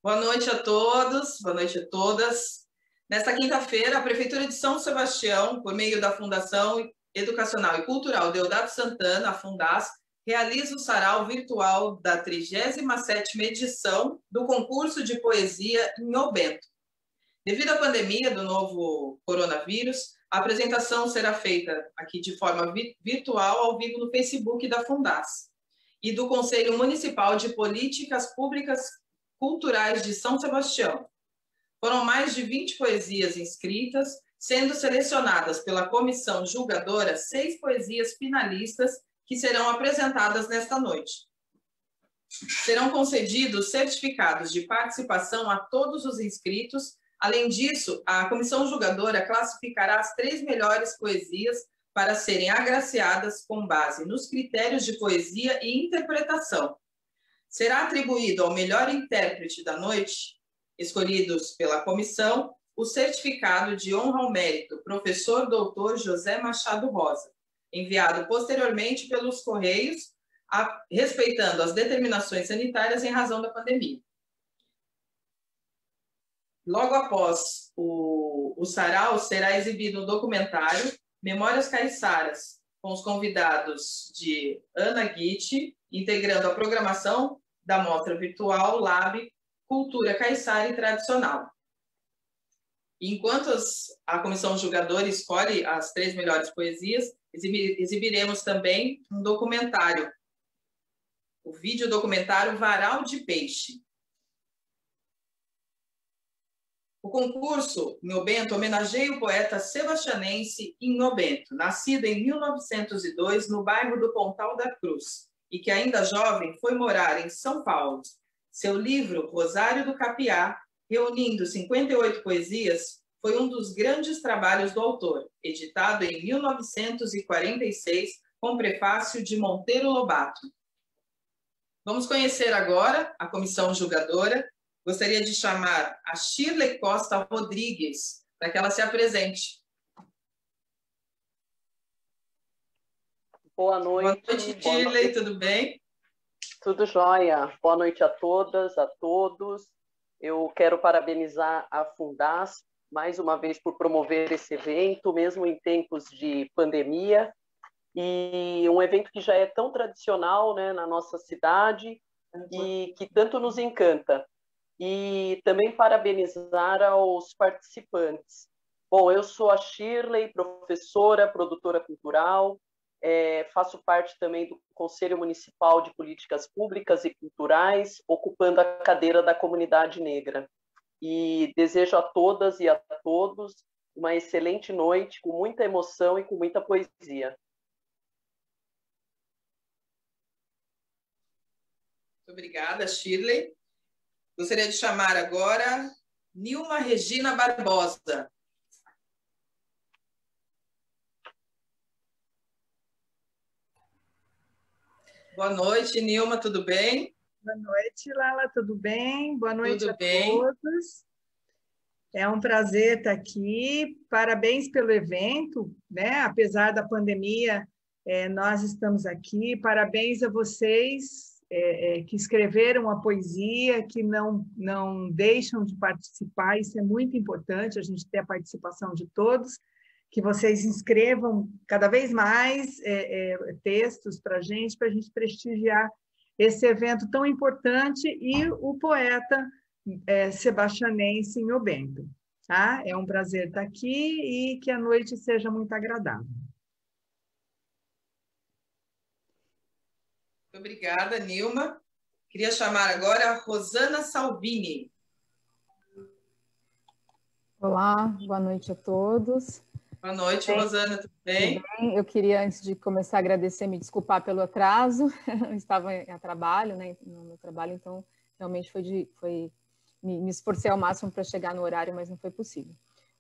Boa noite a todos, boa noite a todas. Nesta quinta-feira, a Prefeitura de São Sebastião, por meio da Fundação Educacional e Cultural Deodato Santana, a Fundas, realiza o sarau virtual da 37ª edição do concurso de poesia em Obento. Devido à pandemia do novo coronavírus, a apresentação será feita aqui de forma virtual, ao vivo no Facebook da Fundas e do Conselho Municipal de Políticas Públicas Culturais de São Sebastião. Foram mais de 20 poesias inscritas, sendo selecionadas pela comissão julgadora 6 poesias finalistas que serão apresentadas nesta noite. Serão concedidos certificados de participação a todos os inscritos. Além disso, a comissão julgadora classificará as 3 melhores poesias para serem agraciadas com base nos critérios de poesia e interpretação. Será atribuído ao melhor intérprete da noite, escolhidos pela comissão, o certificado de honra ao mérito professor doutor José Machado Rosa, enviado posteriormente pelos Correios, respeitando as determinações sanitárias em razão da pandemia. Logo após o sarau, será exibido um documentário, Memórias Caiçaras, com os convidados de Ana Guitti, integrando a programação da mostra virtual Lab Cultura Caiçara e Tradicional. Enquanto a comissão julgadora escolhe as 3 melhores poesias, exibiremos também um documentário, o vídeo documentário Varal de Peixe. O concurso Inho Bento homenageia o poeta sebastianense Inho Bento, nascido em 1902 no bairro do Pontal da Cruz, e que ainda jovem foi morar em São Paulo. Seu livro, Rosário do Capiá, reunindo 58 poesias, foi um dos grandes trabalhos do autor, editado em 1946, com prefácio de Monteiro Lobato. Vamos conhecer agora a comissão julgadora. Gostaria de chamar a Shirley Costa Rodrigues, para que ela se apresente. Boa noite. Boa noite, Shirley, tudo bem? Tudo jóia. Boa noite a todas, a todos. Eu quero parabenizar a Fundas, mais uma vez, por promover esse evento, mesmo em tempos de pandemia, e um evento que já é tão tradicional, né, na nossa cidade e que tanto nos encanta. E também parabenizar aos participantes. Bom, eu sou a Shirley, professora, produtora cultural, faço parte também do Conselho Municipal de Políticas Públicas e Culturais, ocupando a cadeira da comunidade negra. E desejo a todas e a todos uma excelente noite, com muita emoção e com muita poesia. Muito obrigada, Shirley. Gostaria de chamar agora Nilma Regina Barbosa. Boa noite, Nilma, tudo bem? Boa noite, Lala, tudo bem? Boa noite tudo a bem. todos. É um prazer estar aqui. Parabéns pelo evento, né? Apesar da pandemia, nós estamos aqui. Parabéns a vocês que escreveram a poesia, que não deixam de participar. Isso é muito importante, a gente ter a participação de todos. Que vocês inscrevam cada vez mais textos para a gente prestigiar esse evento tão importante e o poeta sebastianense Inho Bento. Tá? É um prazer estar aqui e que a noite seja muito agradável. Muito obrigada, Nilma. Queria chamar agora a Rosana Salvini. Olá, boa noite a todos. Boa noite, Rosana, tudo bem? Tudo bem? Eu queria, antes de começar, agradecer, me desculpar pelo atraso. Eu estava a trabalho, né, no meu trabalho, então realmente me esforcei ao máximo para chegar no horário, mas não foi possível.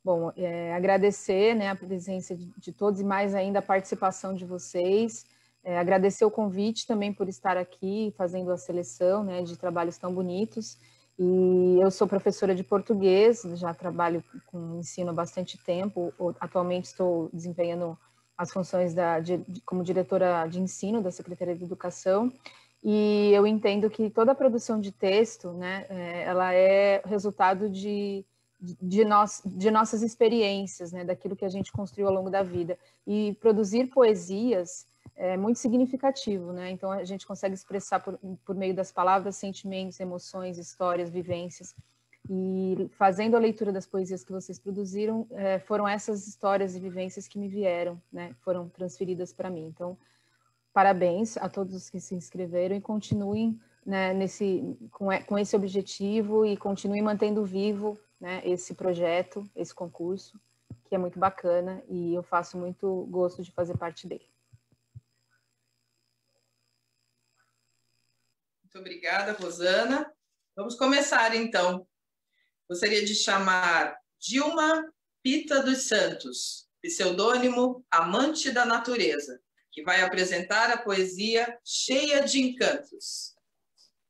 Bom, agradecer, né, a presença de todos e mais ainda a participação de vocês. Agradecer o convite também por estar aqui fazendo a seleção, né, de trabalhos tão bonitos. E eu sou professora de português, já trabalho com ensino há bastante tempo. Atualmente estou desempenhando as funções como diretora de ensino da Secretaria de Educação. E eu entendo que toda a produção de texto, né, ela é resultado de nossas experiências, né, daquilo que a gente construiu ao longo da vida. E produzir poesias é muito significativo, né? Então a gente consegue expressar por meio das palavras sentimentos, emoções, histórias, vivências. E fazendo a leitura das poesias que vocês produziram, foram essas histórias e vivências que me vieram, né? Foram transferidas para mim. Então, parabéns a todos os que se inscreveram e continuem, né, com esse objetivo e continuem mantendo vivo, né, esse projeto, esse concurso, que é muito bacana e eu faço muito gosto de fazer parte dele. Muito obrigada, Rosana. Vamos começar, então. Gostaria de chamar Dilma Pita dos Santos, pseudônimo Amante da Natureza, que vai apresentar a poesia Cheia de Encantos.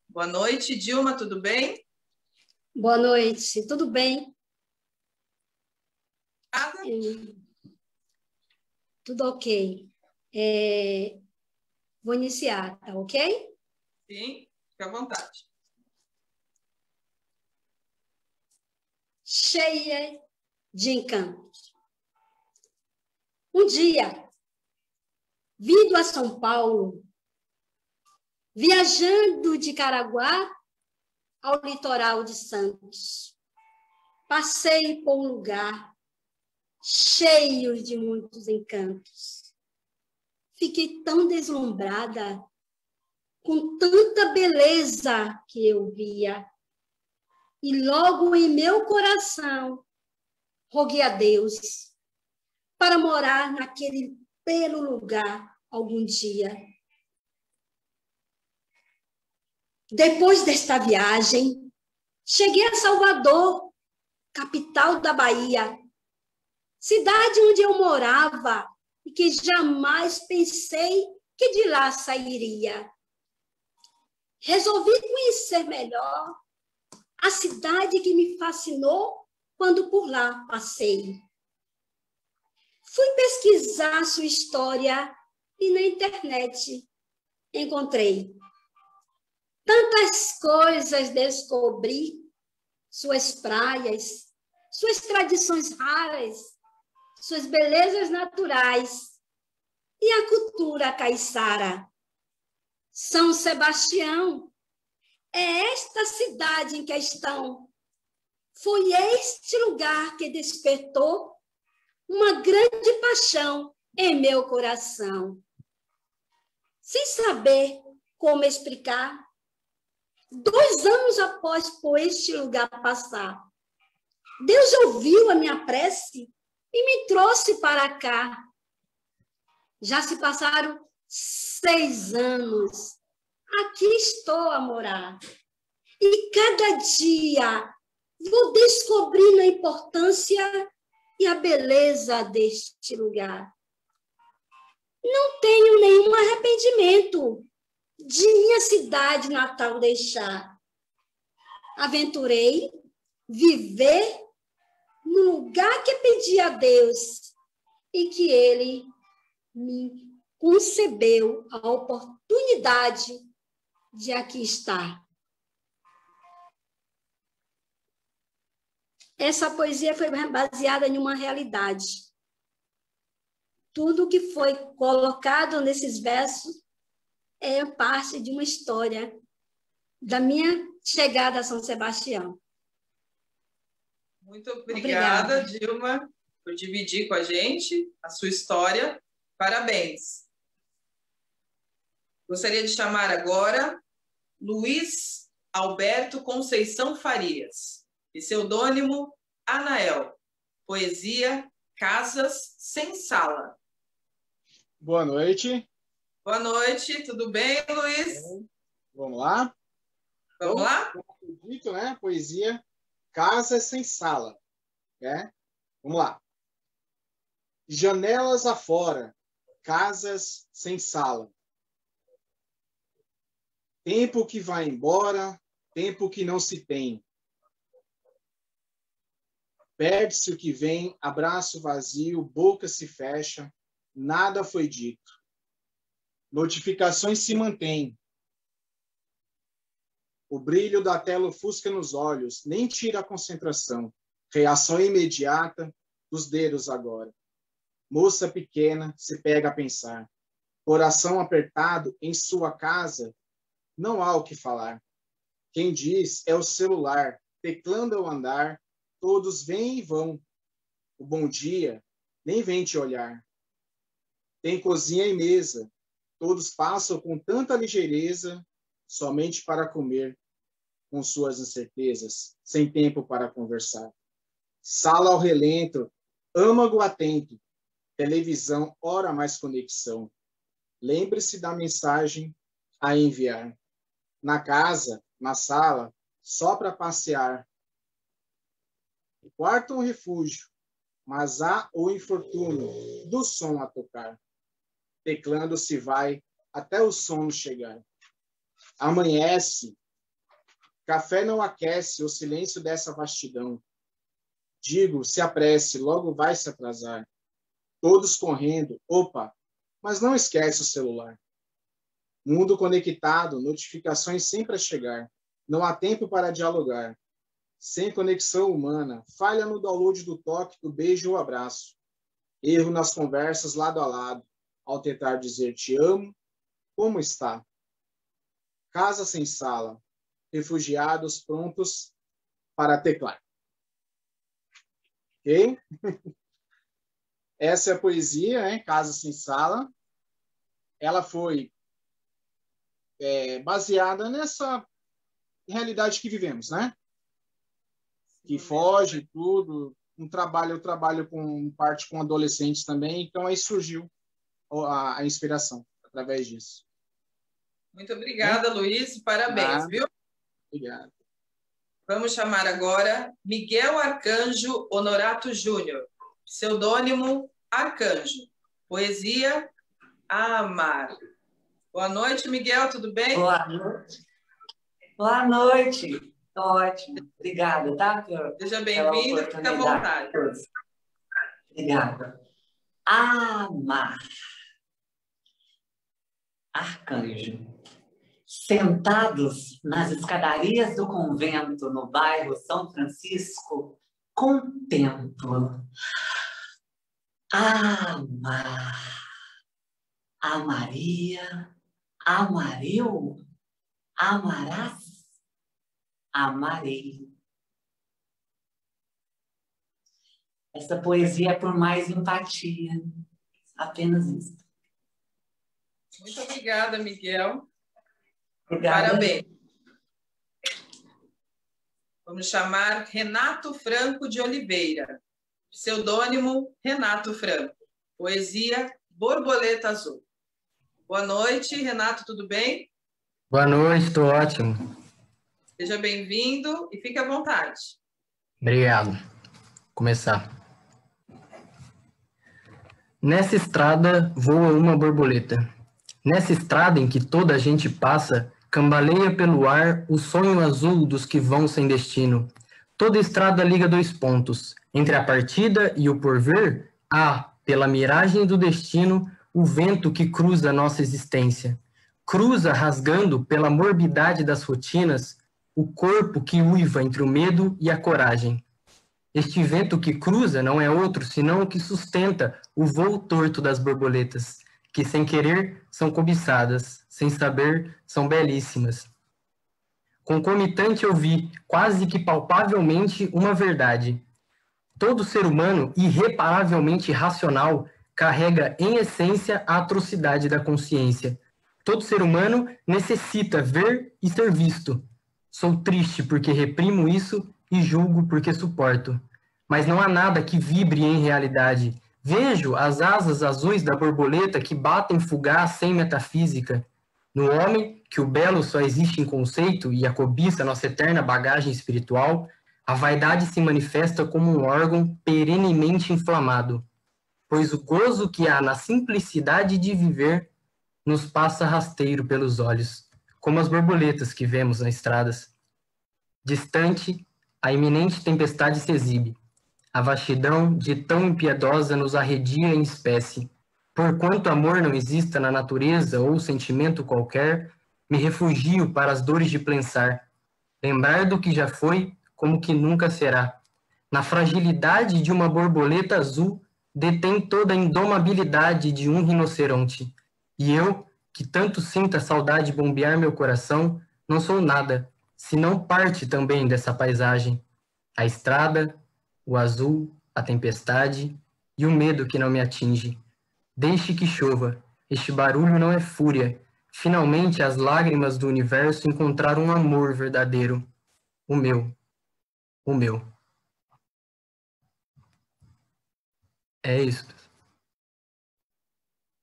Boa noite, Dilma, tudo bem? Boa noite, tudo bem? Nada? Tudo ok. Vou iniciar, tá ok? Sim, fica à vontade. Cheia de encantos. Um dia, vindo a São Paulo, viajando de Caraguá ao litoral de Santos, passei por um lugar cheio de muitos encantos. Fiquei tão deslumbrada com tanta beleza que eu via. E logo em meu coração, roguei a Deus para morar naquele belo lugar algum dia. Depois desta viagem, cheguei a Salvador, capital da Bahia, cidade onde eu morava e que jamais pensei que de lá sairia. Resolvi conhecer melhor a cidade que me fascinou quando por lá passei. Fui pesquisar sua história e na internet encontrei tantas coisas, descobri suas praias, suas tradições raras, suas belezas naturais e a cultura caiçara. São Sebastião é esta cidade em questão. Foi este lugar que despertou uma grande paixão em meu coração. Sem saber como explicar, 2 anos após por este lugar passar, Deus ouviu a minha prece e me trouxe para cá. Já se passaram 6 anos. Aqui estou a morar. E cada dia vou descobrindo a importância e a beleza deste lugar. Não tenho nenhum arrependimento de minha cidade natal deixar. Aventurei viver no lugar que pedi a Deus e que Ele me concebeu a oportunidade de aqui estar. Essa poesia foi baseada em uma realidade. Tudo que foi colocado nesses versos é parte de uma história da minha chegada a São Sebastião. Muito obrigada, Obrigada, Dilma, por dividir com a gente a sua história. Parabéns. Gostaria de chamar agora Luiz Alberto Conceição Farias, pseudônimo Anael, poesia Casas Sem Sala. Boa noite. Boa noite, tudo bem, Luiz? Vamos lá? Vamos lá? Acredito, né? Poesia Casas Sem Sala. Né? Vamos lá. Janelas afora, casas sem sala. Tempo que vai embora, tempo que não se tem. Perde-se o que vem, abraço vazio, boca se fecha, nada foi dito. Notificações se mantêm. O brilho da tela ofusca nos olhos, nem tira a concentração. Reação imediata dos dedos agora. Moça pequena se pega a pensar. Coração apertado em sua casa, não há o que falar. Quem diz é o celular, teclando ao andar, todos vêm e vão. O bom dia nem vem te olhar. Tem cozinha e mesa, todos passam com tanta ligeireza, somente para comer, com suas incertezas, sem tempo para conversar. Sala ao relento, âmago atento, televisão, ora mais conexão. Lembre-se da mensagem a enviar. Na casa, na sala, só para passear. O quarto é um refúgio, mas há o infortúnio do som a tocar. Teclando se vai até o sono chegar. Amanhece, café não aquece o silêncio dessa vastidão. Digo, se apresse, logo vai se atrasar. Todos correndo, opa, mas não esquece o celular. Mundo conectado, notificações sempre a chegar. Não há tempo para dialogar. Sem conexão humana, falha no download do toque, do beijo ou abraço. Erro nas conversas lado a lado, ao tentar dizer te amo, como está? Casa sem sala, refugiados prontos para teclar. Ok? Essa é a poesia, hein? Casa sem sala. Ela foi baseada nessa realidade que vivemos, né? Que foge tudo. Eu trabalho com parte com adolescentes também, então aí surgiu a inspiração através disso. Muito obrigada, Luiz. Parabéns, viu? Obrigado. Vamos chamar agora Miguel Arcanjo Honorato Júnior, pseudônimo Arcanjo. Poesia Amar. Boa noite, Miguel, tudo bem? Boa noite. Boa noite. Ótimo. Obrigada, tá? Seja bem-vindo, fica à vontade. Obrigada. Amar. Arcanjo. Sentados nas escadarias do convento no bairro São Francisco, contemplo. Amar. Amaria. Amareu. Amarás. Amarei. Essa poesia é por mais empatia. Apenas isso. Muito obrigada, Miguel. Obrigada. Parabéns. Vamos chamar Renato Franco de Oliveira, pseudônimo Renato Franco. Poesia Borboleta Azul. Boa noite, Renato, tudo bem? Boa noite, estou ótimo. Seja bem-vindo e fique à vontade. Obrigado. Vou começar. Nessa estrada voa uma borboleta. Nessa estrada em que toda a gente passa, cambaleia pelo ar o sonho azul dos que vão sem destino. Toda estrada liga dois pontos. Entre a partida e o porvir, há, pela miragem do destino, o vento que cruza a nossa existência. Cruza rasgando pela morbidade das rotinas o corpo que uiva entre o medo e a coragem. Este vento que cruza não é outro senão o que sustenta o voo torto das borboletas, que sem querer são cobiçadas, sem saber são belíssimas. Concomitante eu vi, quase que palpavelmente, uma verdade. Todo ser humano, irreparavelmente racional, carrega em essência a atrocidade da consciência. Todo ser humano necessita ver e ser visto. Sou triste porque reprimo isso e julgo porque suporto. Mas não há nada que vibre em realidade. Vejo as asas azuis da borboleta que batem fugaz sem metafísica. No homem, que o belo só existe em conceito e a cobiça nossa eterna bagagem espiritual, a vaidade se manifesta como um órgão perenemente inflamado. Pois o gozo que há na simplicidade de viver nos passa rasteiro pelos olhos, como as borboletas que vemos nas estradas. Distante, a iminente tempestade se exibe. A vastidão de tão impiedosa nos arredia em espécie. Porquanto amor não exista na natureza ou sentimento qualquer, me refugio para as dores de pensar. lembrar do que já foi como que nunca será. Na fragilidade de uma borboleta azul, detém toda a indomabilidade de um rinoceronte. E eu, que tanto sinto a saudade bombear meu coração, não sou nada, senão parte também dessa paisagem. A estrada, o azul, a tempestade e o medo que não me atinge. Deixe que chova, este barulho não é fúria. Finalmente as lágrimas do universo encontraram um amor verdadeiro. O meu. O meu. É isso.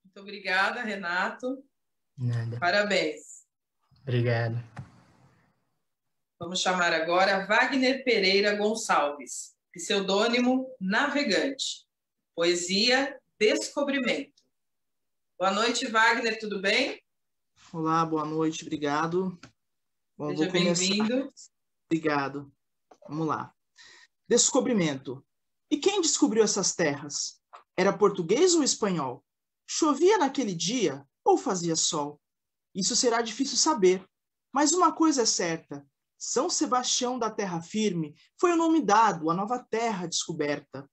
Muito obrigada, Renato. Nada. Parabéns. Obrigado. Vamos chamar agora Wagner Pereira Gonçalves, pseudônimo Navegante. Poesia Descobrimento. Boa noite, Wagner, tudo bem? Olá, boa noite, obrigado. Bom, Seja bem-vindo. Obrigado. Vamos lá. Descobrimento. E quem descobriu essas terras? Era português ou espanhol? Chovia naquele dia ou fazia sol? Isso será difícil saber, mas uma coisa é certa. São Sebastião da Terra Firme foi o nome dado à nova terra descoberta.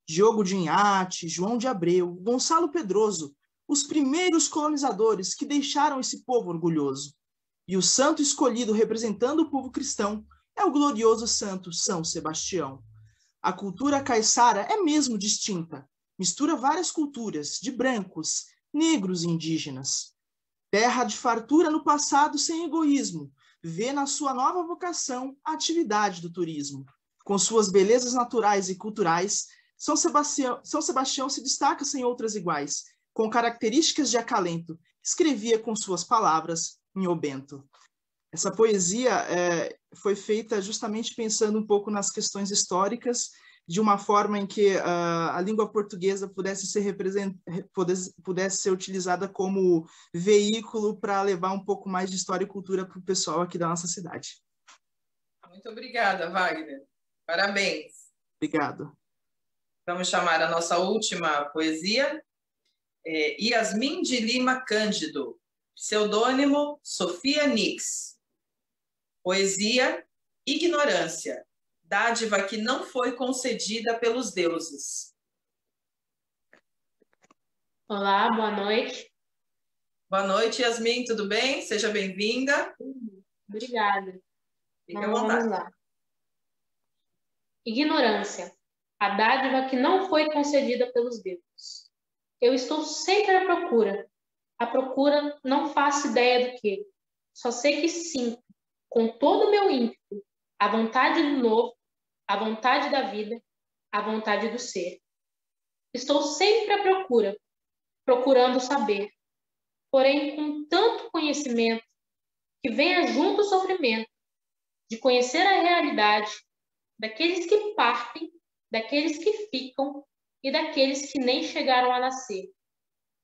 Diogo de Inhate, João de Abreu, Gonçalo Pedroso, os primeiros colonizadores que deixaram esse povo orgulhoso. E o santo escolhido representando o povo cristão é o glorioso santo São Sebastião. A cultura caiçara é mesmo distinta, mistura várias culturas, de brancos, negros e indígenas. Terra de fartura no passado sem egoísmo, vê na sua nova vocação a atividade do turismo. Com suas belezas naturais e culturais, São Sebastião se destaca sem outras iguais, com características de acalento, escrevia com suas palavras em O Bento. Essa poesia foi feita justamente pensando um pouco nas questões históricas, de uma forma em que a língua portuguesa pudesse ser utilizada como veículo para levar um pouco mais de história e cultura para o pessoal aqui da nossa cidade. Muito obrigada, Wagner. Parabéns. Obrigado. Vamos chamar a nossa última poesia. Yasmin de Lima Cândido, pseudônimo Sofia Nix. Poesia Ignorância, dádiva que não foi concedida pelos deuses. Olá, boa noite. Boa noite, Yasmin, tudo bem? Seja bem-vinda. Obrigada. Fique à vontade. Vamos lá. Ignorância, a dádiva que não foi concedida pelos deuses. Eu estou sempre à procura. A procura não faço ideia do que. Só sei que sinto, com todo o meu ímpeto, a vontade do novo, a vontade da vida, a vontade do ser. Estou sempre à procura, procurando saber. Porém, com tanto conhecimento, que venha junto o sofrimento, de conhecer a realidade daqueles que partem, daqueles que ficam e daqueles que nem chegaram a nascer.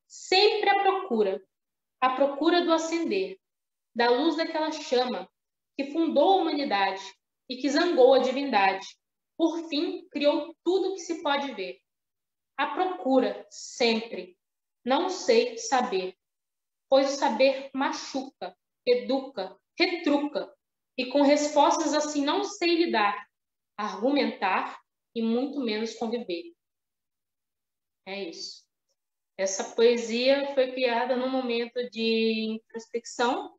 Sempre à procura do acender, da luz daquela chama que fundou a humanidade e que zangou a divindade. Por fim, criou tudo que se pode ver. À procura, sempre. Não sei saber, pois o saber machuca, educa, retruca, e com respostas assim não sei lidar, argumentar e muito menos conviver. É isso. Essa poesia foi criada num momento de introspecção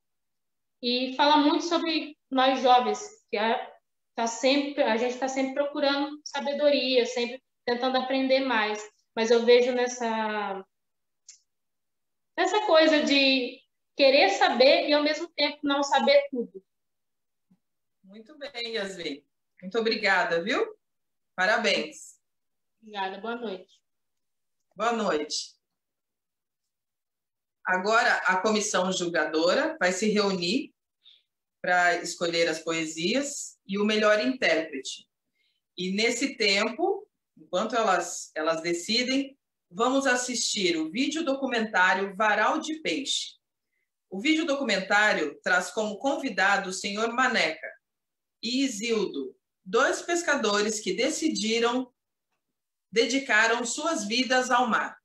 e fala muito sobre nós jovens, que a gente está sempre procurando sabedoria, sempre tentando aprender mais. Mas eu vejo nessa coisa de querer saber e ao mesmo tempo não saber tudo. Muito bem, Yasmin. Muito obrigada, viu? Parabéns. Obrigada, boa noite. Boa noite. Agora, a comissão julgadora vai se reunir para escolher as poesias e o melhor intérprete. E nesse tempo, enquanto elas decidem, vamos assistir o vídeo documentário Varal de Peixe. O vídeo documentário traz como convidado o senhor Maneca e Isildo, 2 pescadores que dedicaram suas vidas ao mar.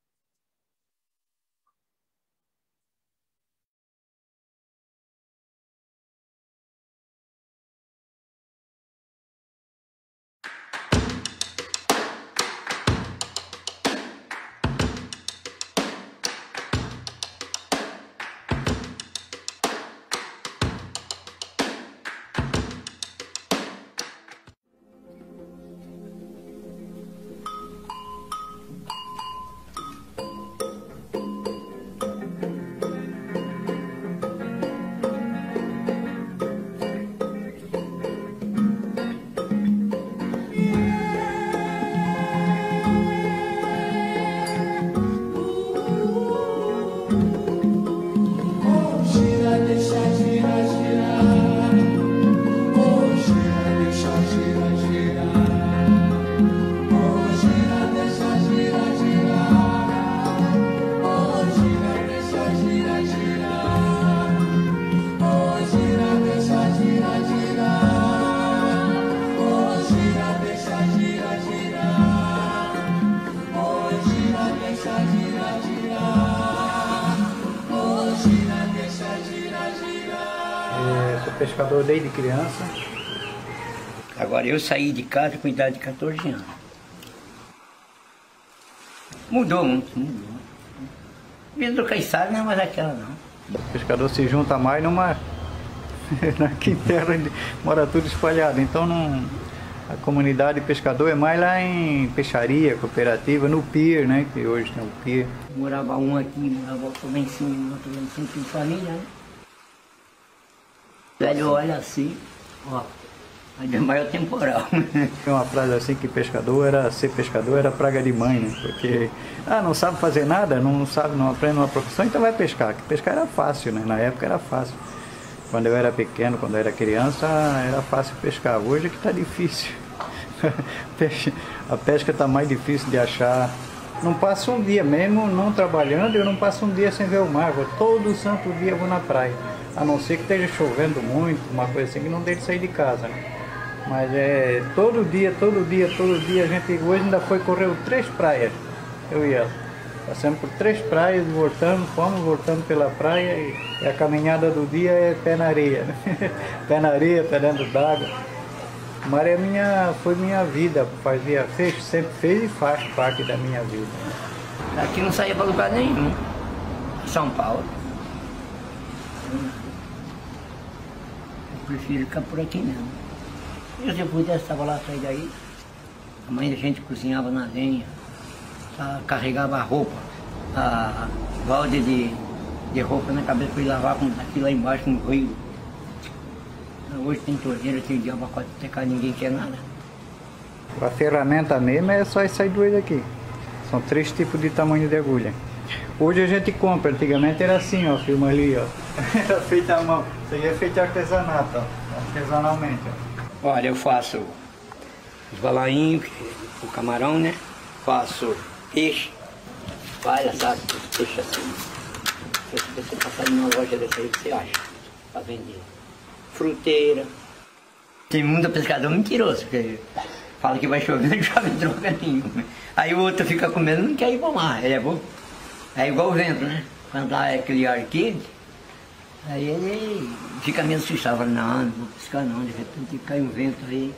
deixa girar, girar. Oh, gira, deixa girar, girar. Sou pescador desde criança. Agora eu saí de casa com idade de 14 anos. Mudou muito, mudou. Vida do Caiçara não é mais aquela não. O pescador se junta mais numa... Aqui em terra mora tudo espalhado, então não... A comunidade pescador é mais lá em peixaria, cooperativa, no pier, né? Que hoje tem o pier. Morava um aqui, morava outro lá em cima, outro lá em cima, tudo família, né? Velho olha assim, ó, aí é maior temporal. Tem uma frase assim que ser pescador era praga de mãe, né? Porque, não sabe fazer nada, não aprende uma profissão, então vai pescar. Que pescar era fácil, né? Na época era fácil. Quando eu era pequeno, quando eu era criança, era fácil pescar. Hoje é que está difícil. A pesca está mais difícil de achar. Não passo um dia, mesmo não trabalhando, eu não passo um dia sem ver o mar. Todo santo dia eu vou na praia. A não ser que esteja chovendo muito, uma coisa assim, que não deixe sair de casa, né? Mas todo dia a gente hoje ainda foi correr 3 praias. Eu e ela. Passamos por 3 praias, fomos voltando pela praia e a caminhada do dia é pé na areia. Né? Pé na areia, pé dentro d'água. O mar foi minha vida, sempre fez e faz parte da minha vida. Aqui não saía para lugar nenhum. São Paulo. Eu prefiro ficar por aqui mesmo. Se eu pudesse, estava lá, sair daí. A mãe da gente cozinhava na lenha. Carregava a roupa, a balde de roupa na cabeça para ir lavar aqui lá embaixo no rio. Hoje tem torneira, tem diabo, pode secar, ninguém quer nada. A ferramenta mesmo é só essas 2 aqui. São 3 tipos de tamanho de agulha. Hoje a gente compra, antigamente era assim, ó, filma ali, ó. Era feito à mão. Isso aí é feito artesanato, ó, artesanalmente. Ó. Olha, eu faço os balainhos, o camarão, né? Faço peixe, palha, sabe? Peixe assim. Se você passar numa loja dessa aí, você acha para vender. Fruteira. Tem muito pescador mentiroso, porque fala que vai chover, não chove droga nenhuma. Aí o outro fica com medo, não quer ir para o mar. Ele é bom. É igual o vento, né? Quando lá é aquele ar quente, aí ele fica meio assustado. Fala, não vou pescar não, de repente cai um vento aí,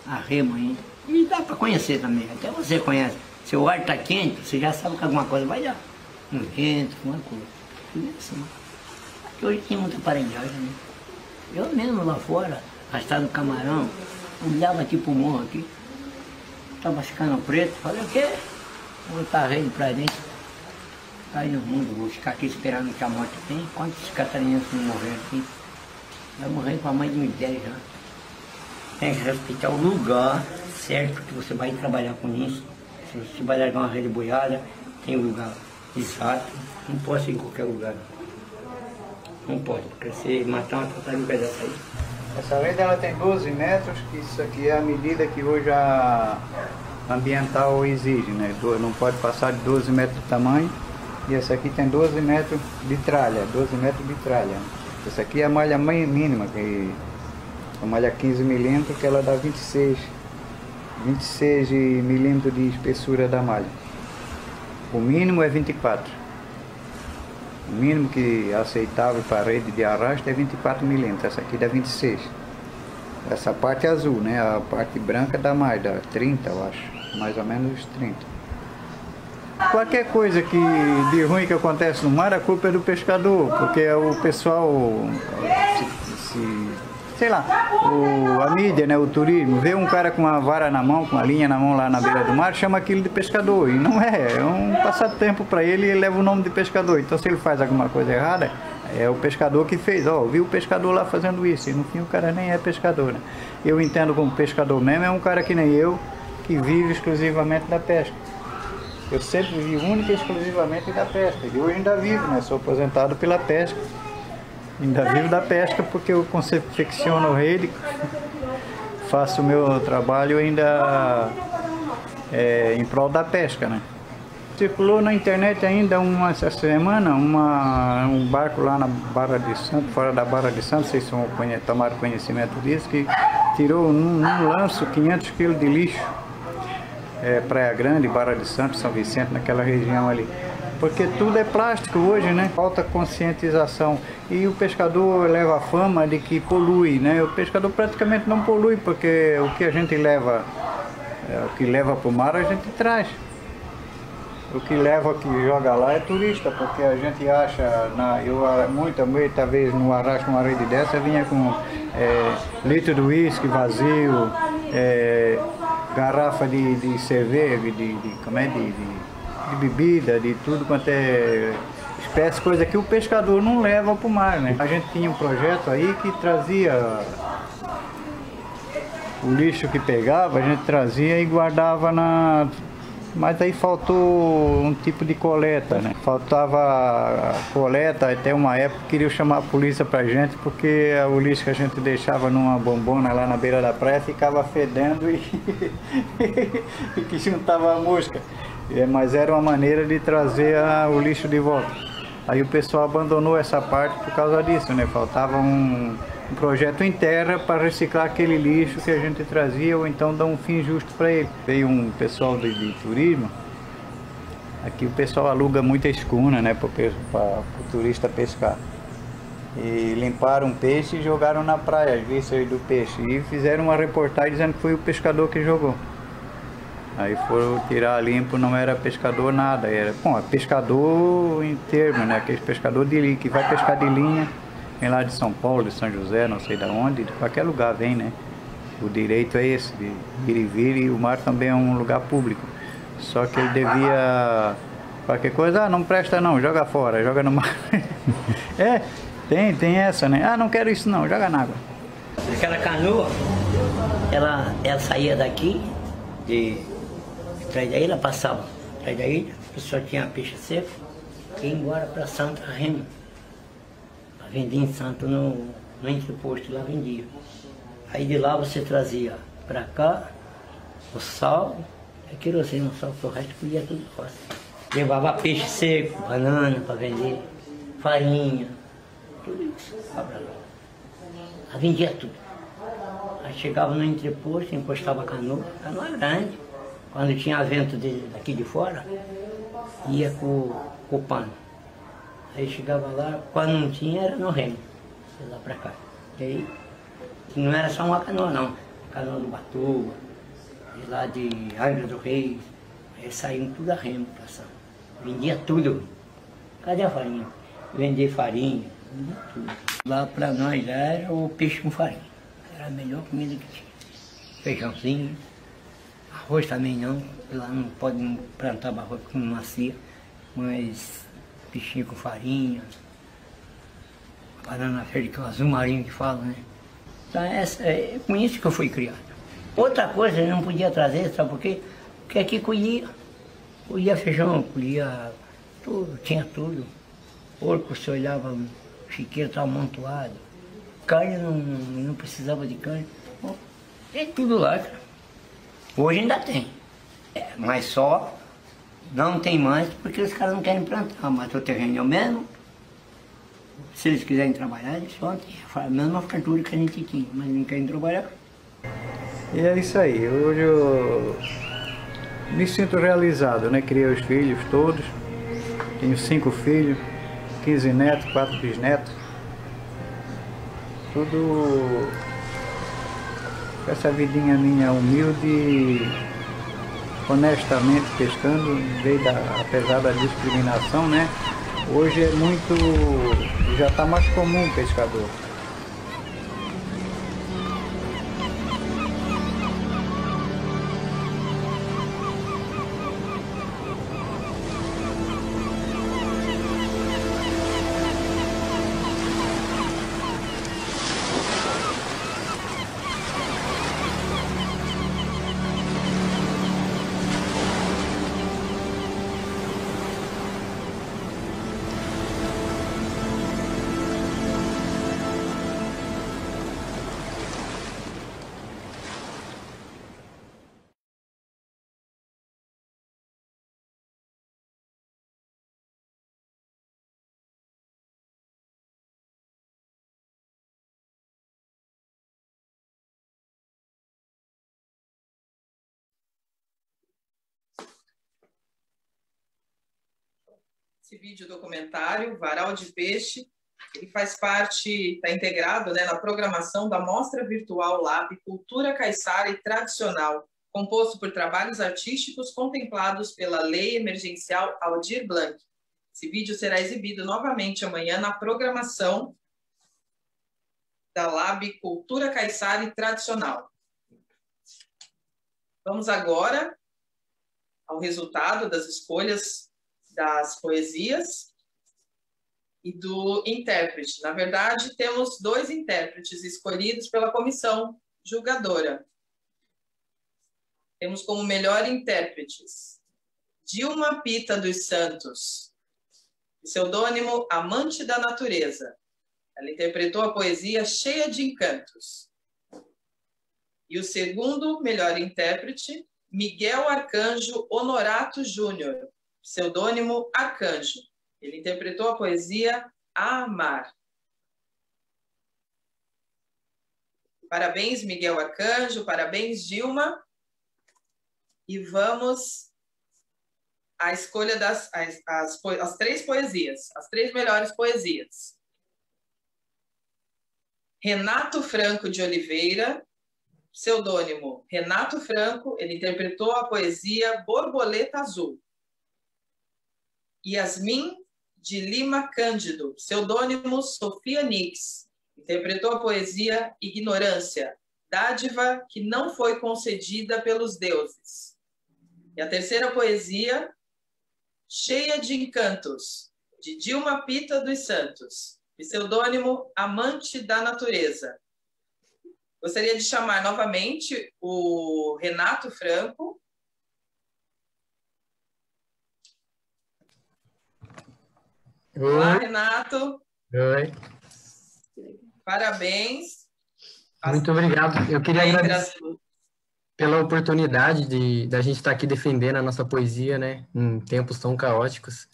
arrema aí. E dá para conhecer também, até você conhece. Se o ar está quente, você já sabe que alguma coisa vai dar. Um vento, uma coisa. Tudo assim. Porque hoje tem muita aparelhagem, né? Eu mesmo lá fora, arrastado no camarão, olhava aqui pro morro aqui. Estava ficando preto, falei, o quê? Vou botar a rede pra dentro. Cair no mundo, vou ficar aqui esperando que a morte tem. Quantos catarinenses não morreram aqui? Vai morrer com a mãe de uma ideia já. Tem que respeitar o lugar certo que você vai trabalhar com isso. Se você vai largar uma rede boiada, tem um lugar exato. Não pode ser em qualquer lugar. Não pode, porque se matar uma tartaruga dessa aí. Essa rede ela tem 12 metros, que isso aqui é a medida que hoje a ambiental exige, né? Não pode passar de 12 metros de tamanho. E essa aqui tem 12 metros de tralha, 12 metros de tralha. Essa aqui é a malha mínima, que a malha 15 milímetros, que ela dá 26 milímetros de espessura da malha. O mínimo é 24. O mínimo que é aceitável para a rede de arrasto é 24 milímetros, essa aqui dá 26. Essa parte azul, né? A parte branca dá mais, dá 30, eu acho, mais ou menos 30. Qualquer coisa de ruim que acontece no mar, a culpa é do pescador, porque o pessoal, sei lá, a mídia, né, o turismo, vê um cara com uma vara na mão, com uma linha na mão lá na beira do mar, chama aquilo de pescador, e não é um passatempo para ele e ele leva o nome de pescador. Então se ele faz alguma coisa errada, é o pescador que fez, ó, viu o pescador lá fazendo isso, e no fim o cara nem é pescador, né? Eu entendo como pescador mesmo, é um cara que nem eu, que vive exclusivamente da pesca. Eu sempre vivi única e exclusivamente da pesca, e hoje ainda vivo, né? Sou aposentado pela pesca. Ainda vivo da pesca porque eu confecciono rede, faço o meu trabalho ainda em prol da pesca, né? Circulou na internet ainda essa semana um barco lá na Barra de Santos, fora da Barra de Santos, vocês tomaram conhecimento disso, que tirou num lanço 500 kg de lixo. Praia Grande, Barra de Santos, São Vicente, naquela região ali. Porque tudo é plástico hoje, né? Falta conscientização. E o pescador leva a fama de que polui, né? O pescador praticamente não polui, porque o que a gente leva, o que leva para o mar, a gente traz. O que leva, que joga lá é turista, porque a gente acha, muita vez no arrasto uma rede dessa, vinha com litro de uísque vazio, garrafa de cerveja, de bebida, de tudo quanto é espécie, coisa que o pescador não leva para o mar, né? A gente tinha um projeto aí que trazia o lixo que pegava, a gente trazia e guardava na... Mas aí faltou um tipo de coleta, né? Faltava coleta, até uma época queriam chamar a polícia pra gente, porque o lixo que a gente deixava numa bombona lá na beira da praia ficava fedendo e que juntava a mosca. Mas era uma maneira de trazer o lixo de volta. Aí o pessoal abandonou essa parte por causa disso, né? Faltava um projeto em terra para reciclar aquele lixo que a gente trazia, ou então dar um fim justo para ele. Veio um pessoal de turismo, aqui o pessoal aluga muita escuna, né, para o turista pescar. E limparam um peixe e jogaram na praia, as vísceras do peixe, e fizeram uma reportagem dizendo que foi o pescador que jogou. Aí foram tirar limpo, não era pescador nada, era, bom, é pescador em termo, né, aquele pescador que vai pescar de linha. Vem lá de São Paulo, de São José, não sei de onde, de qualquer lugar vem, né? O direito é esse, de ir e vir, e o mar também é um lugar público. Só que ele devia, qualquer coisa, não presta não, joga fora, joga no mar. Tem essa, né? Não quero isso não, joga na água. Aquela canoa, ela saía daqui, de trás da ilha, passava atrás da ilha, a pessoa tinha peixe seco, e ia embora para Santa Remo. Vendia em Santo, no entreposto, lá vendia. Aí de lá você trazia para cá o sal, querosene, o sal, o resto podia tudo fora. Levava peixe seco, banana para vender, farinha, tudo isso. Aí vendia tudo. Aí chegava no entreposto, encostava a canoa grande. Quando tinha vento daqui de fora, ia com o pano. Aí chegava lá, quando não tinha, era no remo, de lá pra cá. E aí, não era só uma canoa não, canoa do Batuba, de lá de Angra do Reis, aí saíam tudo a remo pra São. Vendia tudo. Cadê a farinha? Vender farinha, vendia tudo. Lá pra nós era o peixe com farinha, era a melhor comida que tinha. Feijãozinho, arroz também não, lá não pode plantar arroz porque não nascia, mas peixinho com farinha, banana verde, que é o azul marinho que fala, né? Então é com isso que eu fui criado. Outra coisa eu não podia trazer, sabe por quê? Porque aqui colhia feijão, colhia tudo, tinha tudo. Porco, você olhava, o chiqueiro estava amontoado. Carne não precisava de carne. Bom, tem tudo lá, cara. Hoje ainda tem, mas só não tem mais porque os caras não querem plantar, mas o terreno é o mesmo. Se eles quiserem trabalhar, eles vão ter a mesma fartura que a gente tinha, mas não querem trabalhar. E é isso aí, hoje eu me sinto realizado, né? Criei os filhos todos, tenho 5 filhos, 15 netos, 4 bisnetos, tudo com essa vidinha minha humilde, honestamente pescando, apesar da discriminação, né? Hoje é já está mais comum o pescador. Esse vídeo documentário, Varal de Peixe, ele faz parte, está integrado, né, na programação da Mostra Virtual Lab Cultura Caiçara e Tradicional, composto por trabalhos artísticos contemplados pela Lei Emergencial Aldir Blanc. Esse vídeo será exibido novamente amanhã na programação da Lab Cultura Caiçara e Tradicional. Vamos agora ao resultado das escolhas das poesias e do intérprete. Na verdade, temos 2 intérpretes escolhidos pela comissão julgadora. Temos como melhor intérpretes Dilma Pita dos Santos, pseudônimo Amante da Natureza. Ela interpretou a poesia Cheia de Encantos. E o segundo melhor intérprete, Miguel Arcanjo Honorato Júnior, pseudônimo Arcanjo. Ele interpretou a poesia A Amar. Parabéns, Miguel Arcanjo, parabéns, Dilma. E vamos à escolha das as 3 poesias, as 3 melhores poesias. Renato Franco de Oliveira, pseudônimo Renato Franco, ele interpretou a poesia Borboleta Azul. Yasmin de Lima Cândido, pseudônimo Sofia Nix, interpretou a poesia Ignorância, dádiva que não foi concedida pelos deuses. E a terceira poesia, Cheia de Encantos, de Dilma Pita dos Santos, pseudônimo Amante da Natureza. Gostaria de chamar novamente o Renato Franco. Olá, Renato. Oi. Parabéns. Muito obrigado. Eu queria agradecer pela oportunidade da gente estar aqui defendendo a nossa poesia, né, em tempos tão caóticos.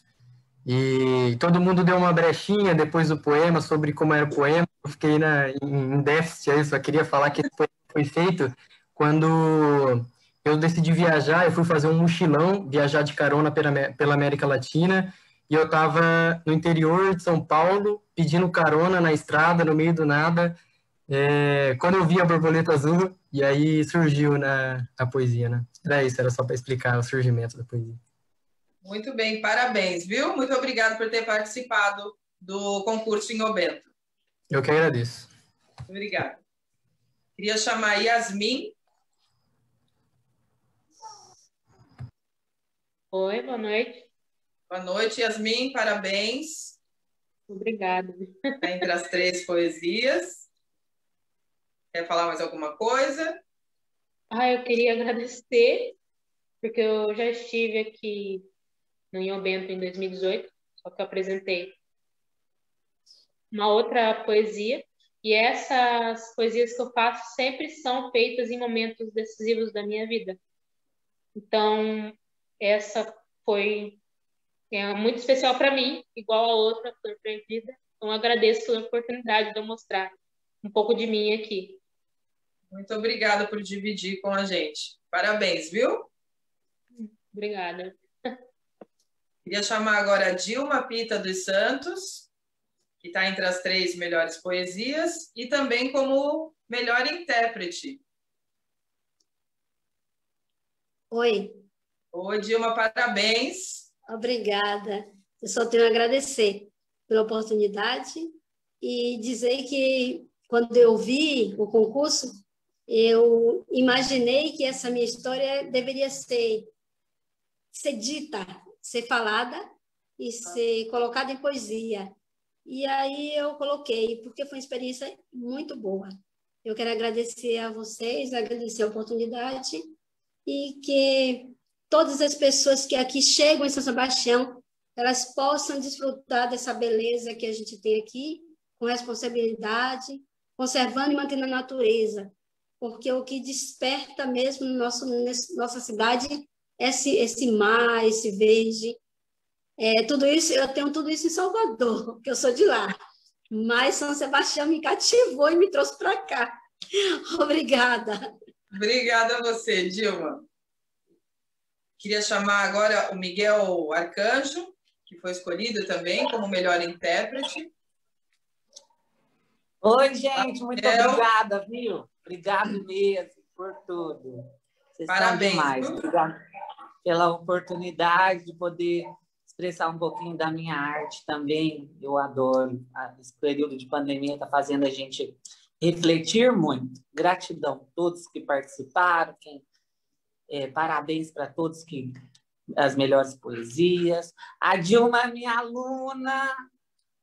E todo mundo deu uma brechinha depois do poema sobre como era o poema. Eu fiquei em déficit aí, só queria falar que esse poema foi feito quando eu decidi viajar. Eu fui fazer um mochilão, viajar de carona pela América Latina, e eu estava no interior de São Paulo, pedindo carona na estrada, no meio do nada, quando eu vi a borboleta azul, e aí surgiu a poesia, né? Era isso, era só para explicar o surgimento da poesia. Muito bem, parabéns, viu? Muito obrigado por ter participado do concurso em Obento. Eu que agradeço. Obrigada. Queria chamar Yasmin. Oi, boa noite. Boa noite, Yasmin, parabéns. Obrigada. Está entre as 3 poesias. Quer falar mais alguma coisa? Eu queria agradecer, porque eu já estive aqui no Inhobento em 2018, só que eu apresentei uma outra poesia, e essas poesias que eu faço sempre são feitas em momentos decisivos da minha vida. Então, essa foi muito especial para mim, igual a outra, Flor Proibida. Então, agradeço pela oportunidade de eu mostrar um pouco de mim aqui. Muito obrigada por dividir com a gente. Parabéns, viu? Obrigada. Queria chamar agora a Dilma Pita dos Santos, que está entre as 3 melhores poesias, e também como melhor intérprete. Oi. Oi, Dilma, parabéns. Obrigada. Eu só tenho a agradecer pela oportunidade e dizer que, quando eu vi o concurso, eu imaginei que essa minha história deveria ser dita, ser falada e ser colocada em poesia. E aí eu coloquei, porque foi uma experiência muito boa. Eu quero agradecer a vocês, agradecer a oportunidade e que todas as pessoas que aqui chegam em São Sebastião, elas possam desfrutar dessa beleza que a gente tem aqui, com responsabilidade, conservando e mantendo a natureza, porque o que desperta mesmo nossa cidade é esse mar, esse verde. Tudo isso, eu tenho tudo isso em Salvador, porque eu sou de lá. Mas São Sebastião me cativou e me trouxe para cá. Obrigada. Obrigada a você, Dilma. Queria chamar agora o Miguel Arcanjo, que foi escolhido também como melhor intérprete. Oi, gente, muito obrigada, viu? Obrigado mesmo por tudo. Vocês Parabéns, são demais. Obrigada pela oportunidade de poder expressar um pouquinho da minha arte também. Eu adoro. Esse período de pandemia está fazendo a gente refletir muito. Gratidão a todos que participaram. Parabéns para todos que as melhores poesias. A Dilma, minha aluna.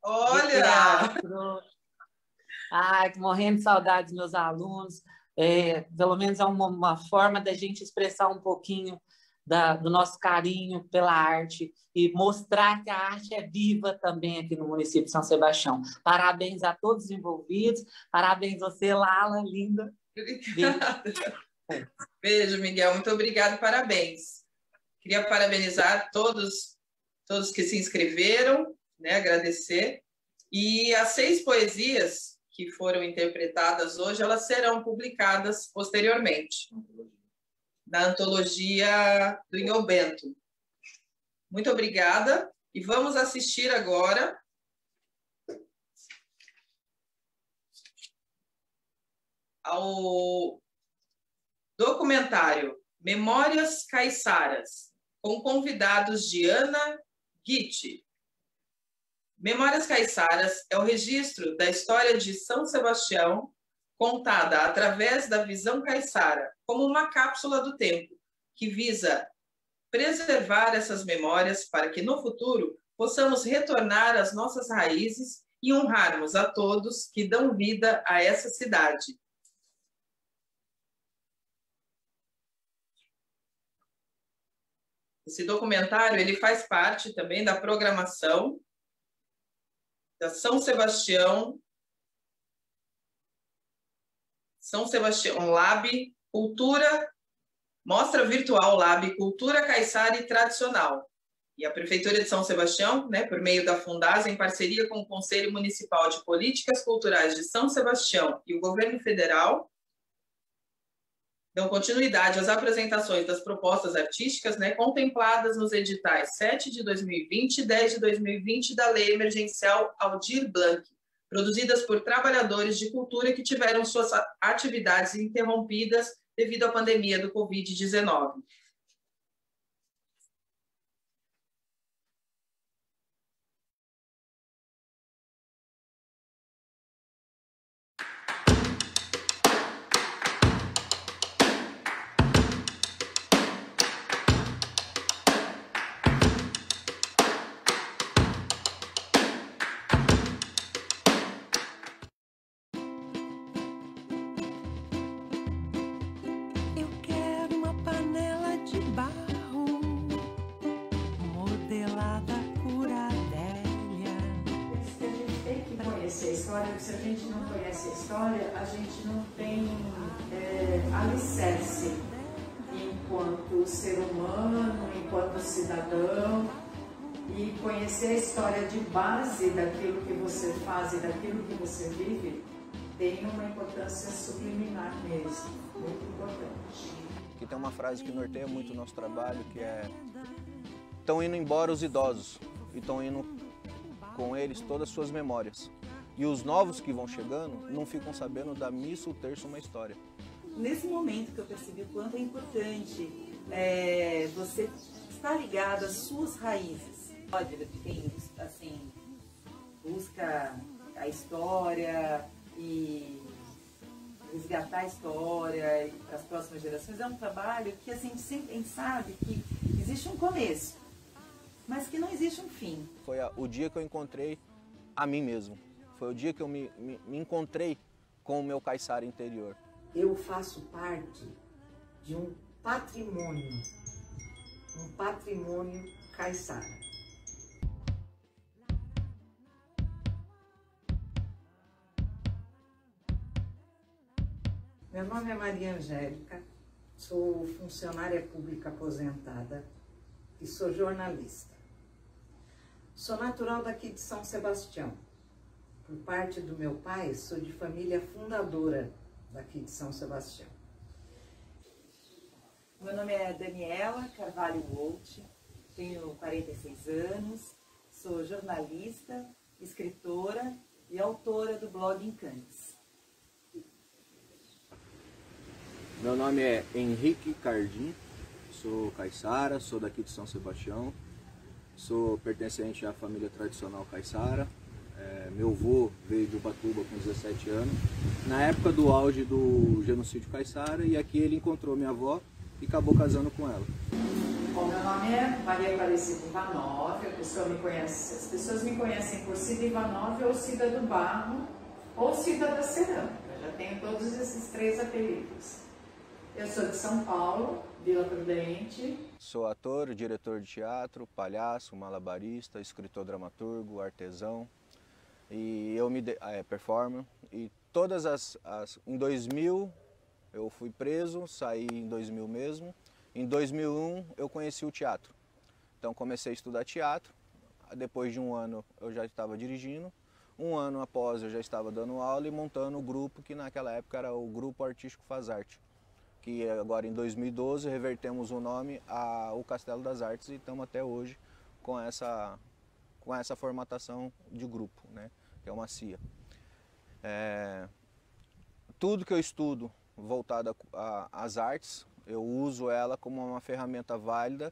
Olha! Ai, morrendo de saudade dos meus alunos. Pelo menos é uma forma da gente expressar um pouquinho do nosso carinho pela arte e mostrar que a arte é viva também aqui no município de São Sebastião. Parabéns a todos os envolvidos. Parabéns a você, Lala, linda. Obrigada. Beijo, Miguel. Muito obrigada, parabéns. Queria parabenizar todos que se inscreveram, né? Agradecer. E as 6 poesias que foram interpretadas hoje, elas serão publicadas posteriormente na antologia do Inho Bento. Muito obrigada. E vamos assistir agora ao documentário Memórias Caiçaras, com convidados de Ana Guitti. Memórias Caiçaras é o registro da história de São Sebastião, contada através da visão caiçara, como uma cápsula do tempo, que visa preservar essas memórias para que, no futuro, possamos retornar às nossas raízes e honrarmos a todos que dão vida a essa cidade. Esse documentário ele faz parte também da programação da São Sebastião Lab Cultura, Mostra Virtual Lab Cultura Caiçara e Tradicional. E a Prefeitura de São Sebastião, né, por meio da Fundas, em parceria com o Conselho Municipal de Políticas Culturais de São Sebastião e o Governo Federal, dão continuidade às apresentações das propostas artísticas, né, contempladas nos editais 7 de 2020 e 10 de 2020 da Lei Emergencial Aldir Blanc, produzidas por trabalhadores de cultura que tiveram suas atividades interrompidas devido à pandemia do Covid-19. Se a gente não conhece a história, a gente não tem alicerce enquanto ser humano, enquanto cidadão, e conhecer a história de base daquilo que você faz e daquilo que você vive tem uma importância subliminar mesmo, muito importante. Aqui tem uma frase que norteia muito o nosso trabalho, que é: estão indo embora os idosos e estão indo com eles todas as suas memórias. E os novos que vão chegando não ficam sabendo da missa, o terço, uma história. Nesse momento que eu percebi o quanto é importante você estar ligado às suas raízes. Quem assim, busca a história e resgatar a história para as próximas gerações, é um trabalho que assim, a gente sabe que existe um começo, mas que não existe um fim. Foi o dia que eu encontrei a mim mesmo. Foi o dia que eu me encontrei com o meu caiçara interior. Eu faço parte de um patrimônio caiçara. Meu nome é Maria Angélica, sou funcionária pública aposentada e sou jornalista. Sou natural daqui de São Sebastião. Por parte do meu pai, sou de família fundadora daqui de São Sebastião. Meu nome é Daniela Carvalho Wolt, tenho 46 anos Sou jornalista, escritora e autora do blog Encantes. Meu nome é Henrique Cardim, sou caiçara, sou daqui de São Sebastião, sou pertencente à família tradicional caiçara. Meu avô veio de Ubatuba com 17 anos, na época do auge do genocídio caiçara, e aqui ele encontrou minha avó e acabou casando com ela. Bom, meu nome é Maria Aparecida Ivanov, as pessoas me conhecem por Cida Ivanov ou Cida do Barro ou Cida da Cerâmica, já tenho todos esses 3 apelidos. Eu sou de São Paulo, Vila Prudente. Sou ator, diretor de teatro, palhaço, malabarista, escritor dramaturgo, artesão, e eu me performer. E todas em 2000 eu fui preso, saí em 2000 mesmo. Em 2001 eu conheci o teatro. Então comecei a estudar teatro. Depois de um ano eu já estava dirigindo. Um ano após eu já estava dando aula e montando o grupo, que naquela época era o Grupo Artístico Faz Arte. Que agora em 2012 revertemos o nome ao Castelo das Artes e estamos até hoje com essa formatação de grupo, né? Que é uma CIA. Tudo que eu estudo voltado às artes, eu uso ela como uma ferramenta válida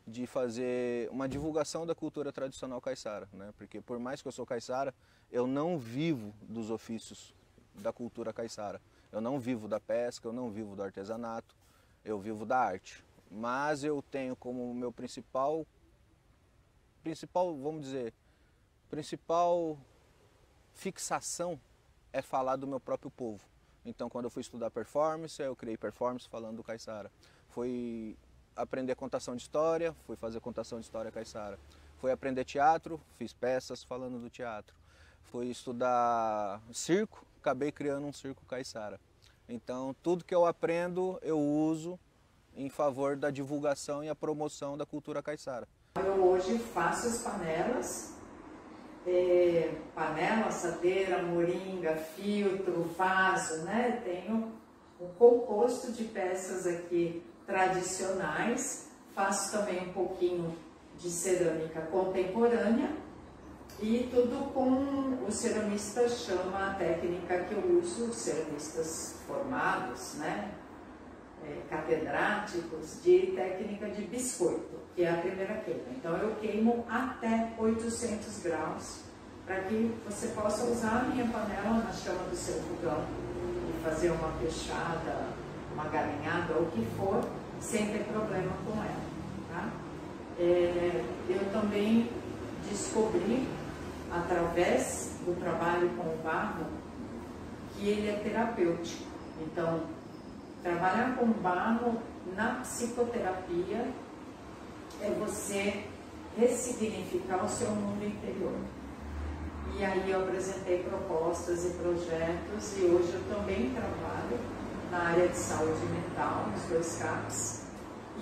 de fazer uma divulgação da cultura tradicional caiçara, né? Porque por mais que eu sou caiçara, eu não vivo dos ofícios da cultura caiçara. Eu não vivo da pesca, eu não vivo do artesanato, eu vivo da arte. Mas eu tenho como meu principal, vamos dizer, principal fixação é falar do meu próprio povo. Então, quando eu fui estudar performance, eu criei performance falando do caiçara. Fui aprender contação de história, fui fazer contação de história caiçara. Fui aprender teatro, fiz peças falando do teatro. Fui estudar circo, acabei criando um circo caiçara. Então, tudo que eu aprendo, eu uso em favor da divulgação e a promoção da cultura caiçara. Eu hoje faço as panelas, panela, assadeira, moringa, filtro, vaso, né? Tenho um composto de peças aqui tradicionais, faço também um pouquinho de cerâmica contemporânea e tudo com o ceramista chama a técnica que eu uso, os ceramistas formados, né? Catedráticos, de técnica de biscoito, que é a primeira queima. Então eu queimo até 800 graus para que você possa usar a minha panela na chama do seu fogão e fazer uma peixada, uma galinhada ou o que for, sem ter problema com ela. Tá? Eu também descobri, através do trabalho com o barro, que ele é terapêutico. Então, trabalhar com barro na psicoterapia é você ressignificar o seu mundo interior. E aí eu apresentei propostas e projetos e hoje eu também trabalho na área de saúde mental, nos 2 CAPs,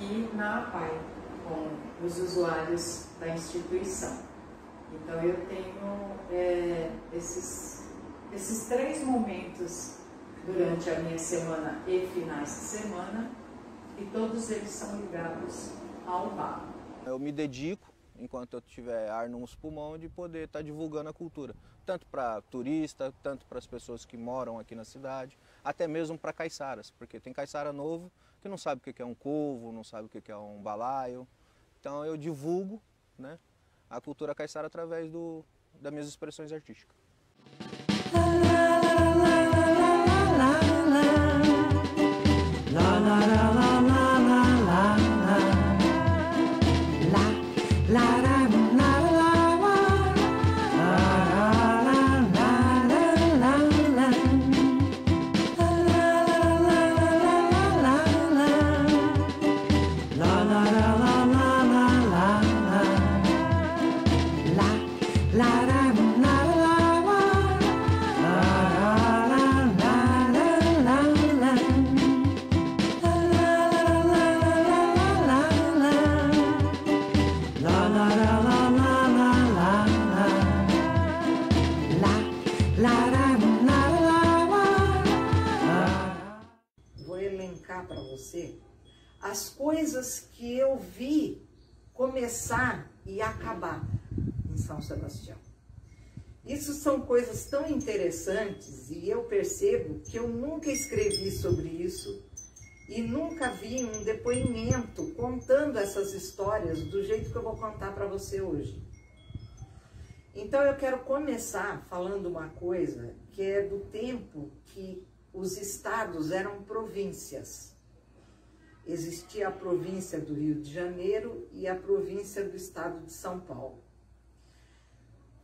e na APAI, com os usuários da instituição. Então eu tenho esses 3 momentos durante a minha semana e finais de semana, e todos eles são ligados ao barro. Eu me dedico, enquanto eu tiver ar nos pulmões, de poder estar divulgando a cultura, tanto para turista, tanto para as pessoas que moram aqui na cidade, até mesmo para caiçaras, porque tem caiçara novo que não sabe o que é um covo, não sabe o que é um balaio. Então eu divulgo, né, a cultura caiçara através das minhas expressões artísticas. Vou elencar para você as coisas que eu vi começar e acabar em São Sebastião. Isso são coisas tão interessantes e eu percebo que eu nunca escrevi sobre isso e nunca vi um depoimento contando essas histórias do jeito que eu vou contar para você hoje. Então eu quero começar falando uma coisa que é do tempo que os estados eram províncias. Existia a província do Rio de Janeiro e a província do estado de São Paulo.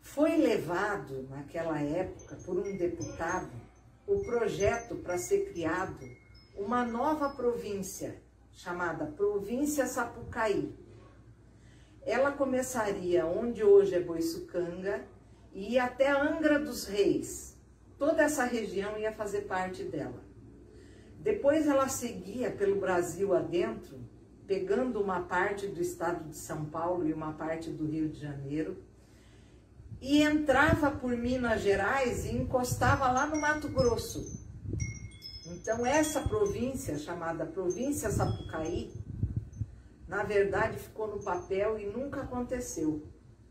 Foi levado, naquela época, por um deputado, o projeto para ser criado uma nova província, chamada Província Sapucaí. Ela começaria onde hoje é Boiçucanga e ia até Angra dos Reis. Toda essa região ia fazer parte dela. Depois ela seguia pelo Brasil adentro, pegando uma parte do estado de São Paulo e uma parte do Rio de Janeiro, e entrava por Minas Gerais e encostava lá no Mato Grosso. Então essa província, chamada Província Sapucaí, na verdade ficou no papel e nunca aconteceu.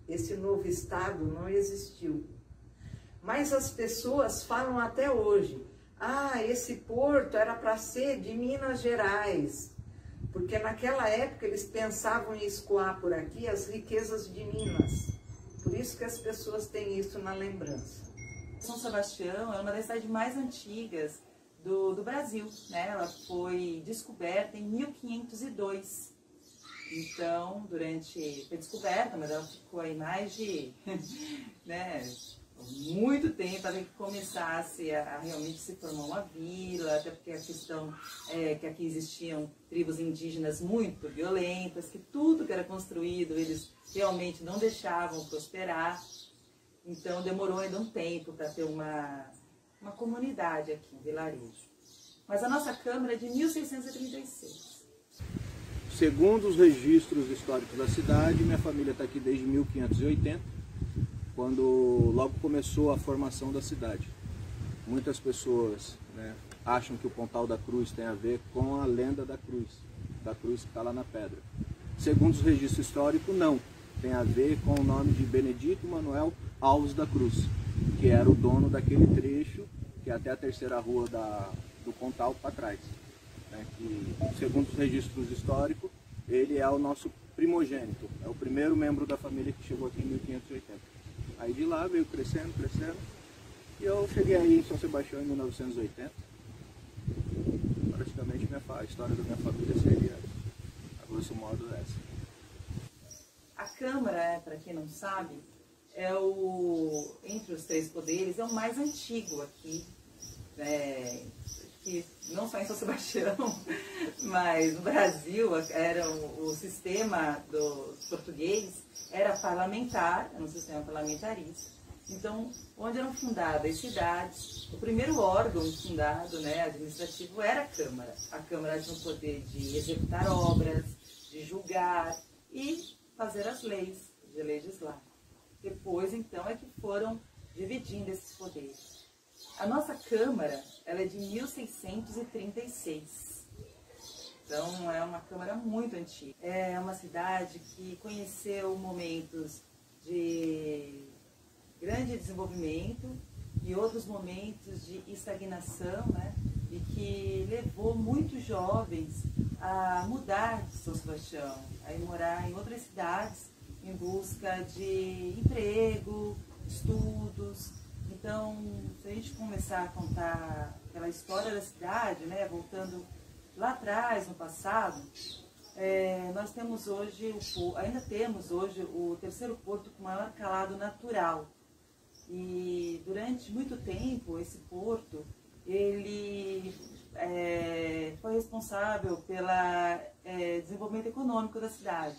Esse novo estado não existiu. Mas as pessoas falam até hoje, esse porto era para ser de Minas Gerais, porque naquela época eles pensavam em escoar por aqui as riquezas de Minas. Por isso que as pessoas têm isso na lembrança. São Sebastião é uma das cidades mais antigas do Brasil, né? Ela foi descoberta em 1502. Então, foi descoberta, mas ela ficou aí mais de muito tempo até que começasse a realmente se formar uma vila, até porque a questão é que aqui existiam tribos indígenas muito violentas, que tudo que era construído eles realmente não deixavam prosperar. Então demorou ainda um tempo para ter uma comunidade aqui, um vilarejo. Mas a nossa Câmara é de 1636. Segundo os registros históricos da cidade, minha família está aqui desde 1580, quando logo começou a formação da cidade. Muitas pessoas acham que o Pontal da Cruz tem a ver com a lenda da cruz que está lá na pedra. Segundo os registros históricos, não. Tem a ver com o nome de Benedito Manuel Alves da Cruz, que era o dono daquele trecho, que é até a terceira rua do Pontal para trás. Que, segundo os registros históricos, ele é o nosso primogênito, é o primeiro membro da família que chegou aqui em 1580. Aí de lá veio crescendo, e eu cheguei aí em São Sebastião em 1980. Praticamente a história da minha família seria, a grosso modo, essa. A Câmara, para quem não sabe, entre os três poderes, é o mais antigo aqui, que não só em São Sebastião, mas no Brasil, era o sistema dos portugueses era parlamentar, era um sistema parlamentarista. Então, onde eram fundadas as cidades, o primeiro órgão fundado, administrativo, era a Câmara. A Câmara tinha o poder de executar obras, de julgar e fazer as leis, de legislar. Depois, então, é que foram dividindo esses poderes. A nossa Câmara, ela é de 1636. Então, é uma Câmara muito antiga. É uma cidade que conheceu momentos de grande desenvolvimento e outros momentos de estagnação, e que levou muitos jovens a mudar de São Sebastião, a ir morar em outras cidades em busca de emprego, estudos. Então, se a gente começar a contar aquela história da cidade, voltando lá atrás, no passado, nós temos hoje, ainda temos hoje o terceiro porto com maior calado natural. E durante muito tempo, esse porto, ele foi responsável pelo desenvolvimento econômico da cidade.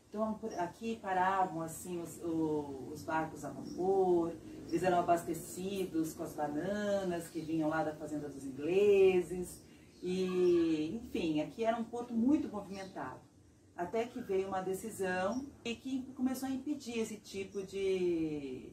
Então, aqui paravam assim, os barcos a vapor, eles eram abastecidos com as bananas que vinham lá da fazenda dos ingleses. E, enfim, aqui era um porto muito movimentado. Até que veio uma decisão e que começou a impedir esse tipo de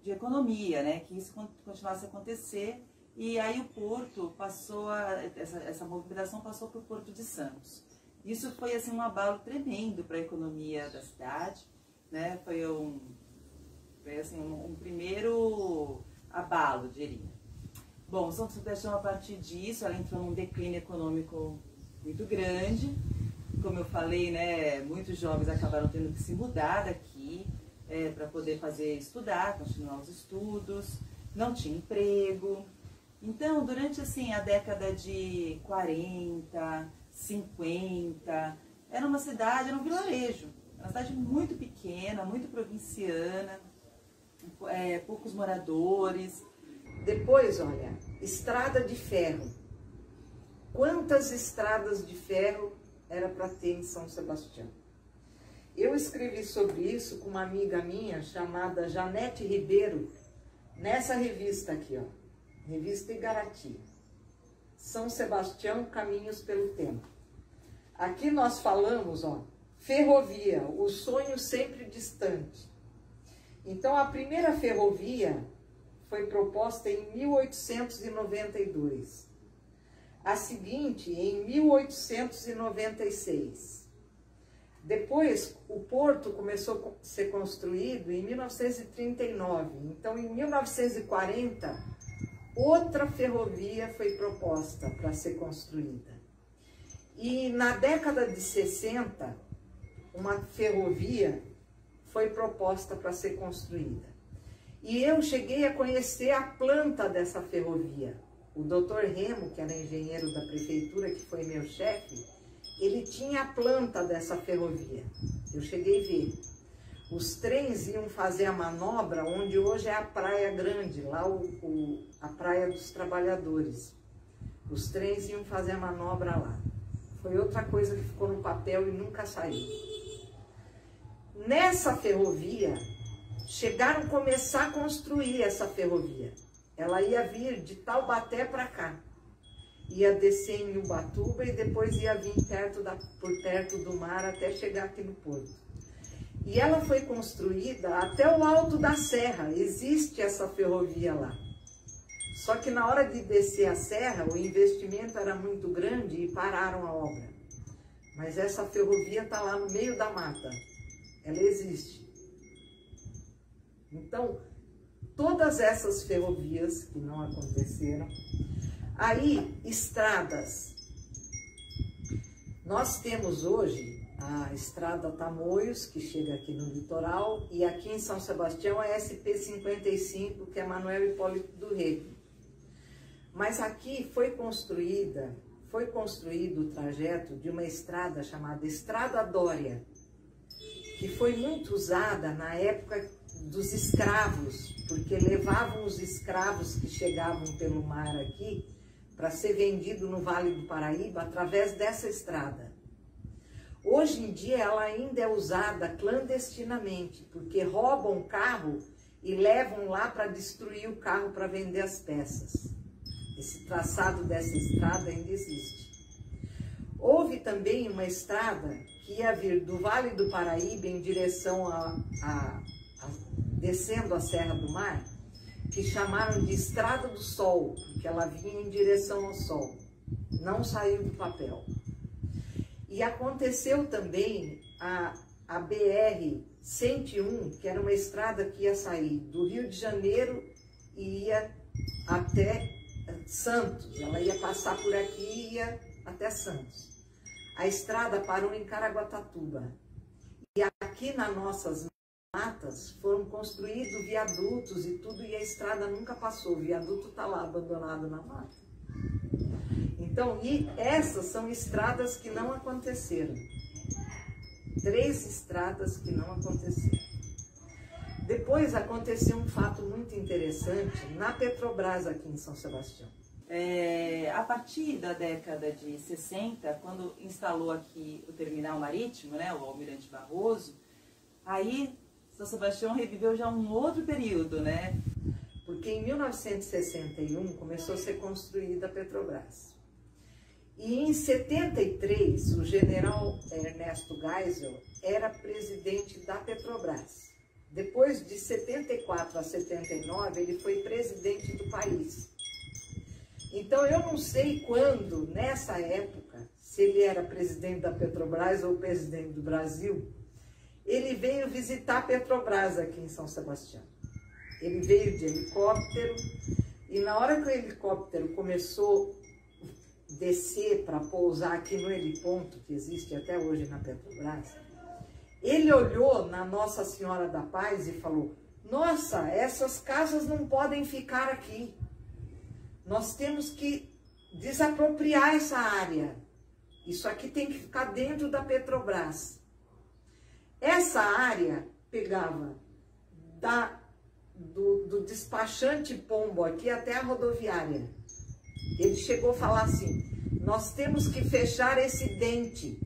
economia, que isso continuasse a acontecer. E aí o porto passou essa movimentação passou para o Porto de Santos. Isso foi assim, um abalo tremendo para a economia da cidade, né? Foi um primeiro abalo, diria. Bom, São Sebastião, a partir disso, ela entrou num declínio econômico muito grande. Como eu falei, né, muitos jovens acabaram tendo que se mudar daqui para poder estudar, continuar os estudos, não tinha emprego. Então, durante assim, a década de 40, 50, era uma cidade, era um vilarejo, era uma cidade muito pequena, muito provinciana, poucos moradores. Depois, olha, estrada de ferro. Quantas estradas de ferro era para ter em São Sebastião? Eu escrevi sobre isso com uma amiga minha chamada Janete Ribeiro, nessa revista aqui, ó, Revista Igarati, São Sebastião, Caminhos pelo Tempo. Aqui nós falamos, ó, ferrovia, o sonho sempre distante. Então, a primeira ferrovia foi proposta em 1892. A seguinte, em 1896. Depois, o porto começou a ser construído em 1939. Então, em 1940, outra ferrovia foi proposta para ser construída. E na década de 60, uma ferrovia foi proposta para ser construída. E eu cheguei a conhecer a planta dessa ferrovia. O Dr. Remo, que era engenheiro da prefeitura, que foi meu chefe, ele tinha a planta dessa ferrovia. Eu cheguei a ver. Os trens iam fazer a manobra onde hoje é a Praia Grande, lá a Praia dos Trabalhadores. Os trens iam fazer a manobra lá. Foi outra coisa que ficou no papel e nunca saiu. Nessa ferrovia, chegaram a começar a construir essa ferrovia. Ela ia vir de Taubaté para cá. Ia descer em Ubatuba e depois ia vir por perto do mar até chegar aqui no porto. E ela foi construída até o alto da serra. Existe essa ferrovia lá. Só que na hora de descer a serra, o investimento era muito grande e pararam a obra. Mas essa ferrovia está lá no meio da mata. Ela existe. Então, todas essas ferrovias que não aconteceram. Aí, estradas. Nós temos hoje a estrada Tamoios, que chega aqui no litoral, e aqui em São Sebastião a SP-55, que é Manuel Hipólito do Rego. Mas aqui foi construído o trajeto de uma estrada chamada Estrada Dória, que foi muito usada na época dos escravos, porque levavam os escravos que chegavam pelo mar aqui para ser vendido no Vale do Paraíba através dessa estrada. Hoje em dia ela ainda é usada clandestinamente, porque roubam o carro e levam lá para destruir o carro para vender as peças. Esse traçado dessa estrada ainda existe. Houve também uma estrada que ia vir do Vale do Paraíba em direção descendo a Serra do Mar, que chamaram de Estrada do Sol, porque ela vinha em direção ao sol. Não saiu do papel. E aconteceu também a BR-101, que era uma estrada que ia sair do Rio de Janeiro e ia até Santos. Ela ia passar por aqui e ia até Santos. A estrada parou em Caraguatatuba. E aqui nas nossas matas foram construídos viadutos e tudo, e a estrada nunca passou. O viaduto está lá abandonado na mata. Então, e essas são estradas que não aconteceram. 3 estradas que não aconteceram. Depois aconteceu um fato muito interessante na Petrobras aqui em São Sebastião. A partir da década de 60, quando instalou aqui o terminal marítimo, né, o Almirante Barroso, aí São Sebastião reviveu já um outro período, né? Porque em 1961 começou a ser construída a Petrobras. E em 73, o general Ernesto Geisel era presidente da Petrobras. Depois de 74 a 79, ele foi presidente do país. Então, eu não sei quando, nessa época, se ele era presidente da Petrobras ou presidente do Brasil, ele veio visitar a Petrobras aqui em São Sebastião. Ele veio de helicóptero e na hora que o helicóptero começou a descer para pousar aqui no heliponto, que existe até hoje na Petrobras, ele olhou na Nossa Senhora da Paz e falou: nossa, essas casas não podem ficar aqui. Nós temos que desapropriar essa área. Isso aqui tem que ficar dentro da Petrobras. Essa área pegava do despachante Pombo aqui até a rodoviária. Ele chegou a falar assim: nós temos que fechar esse dente.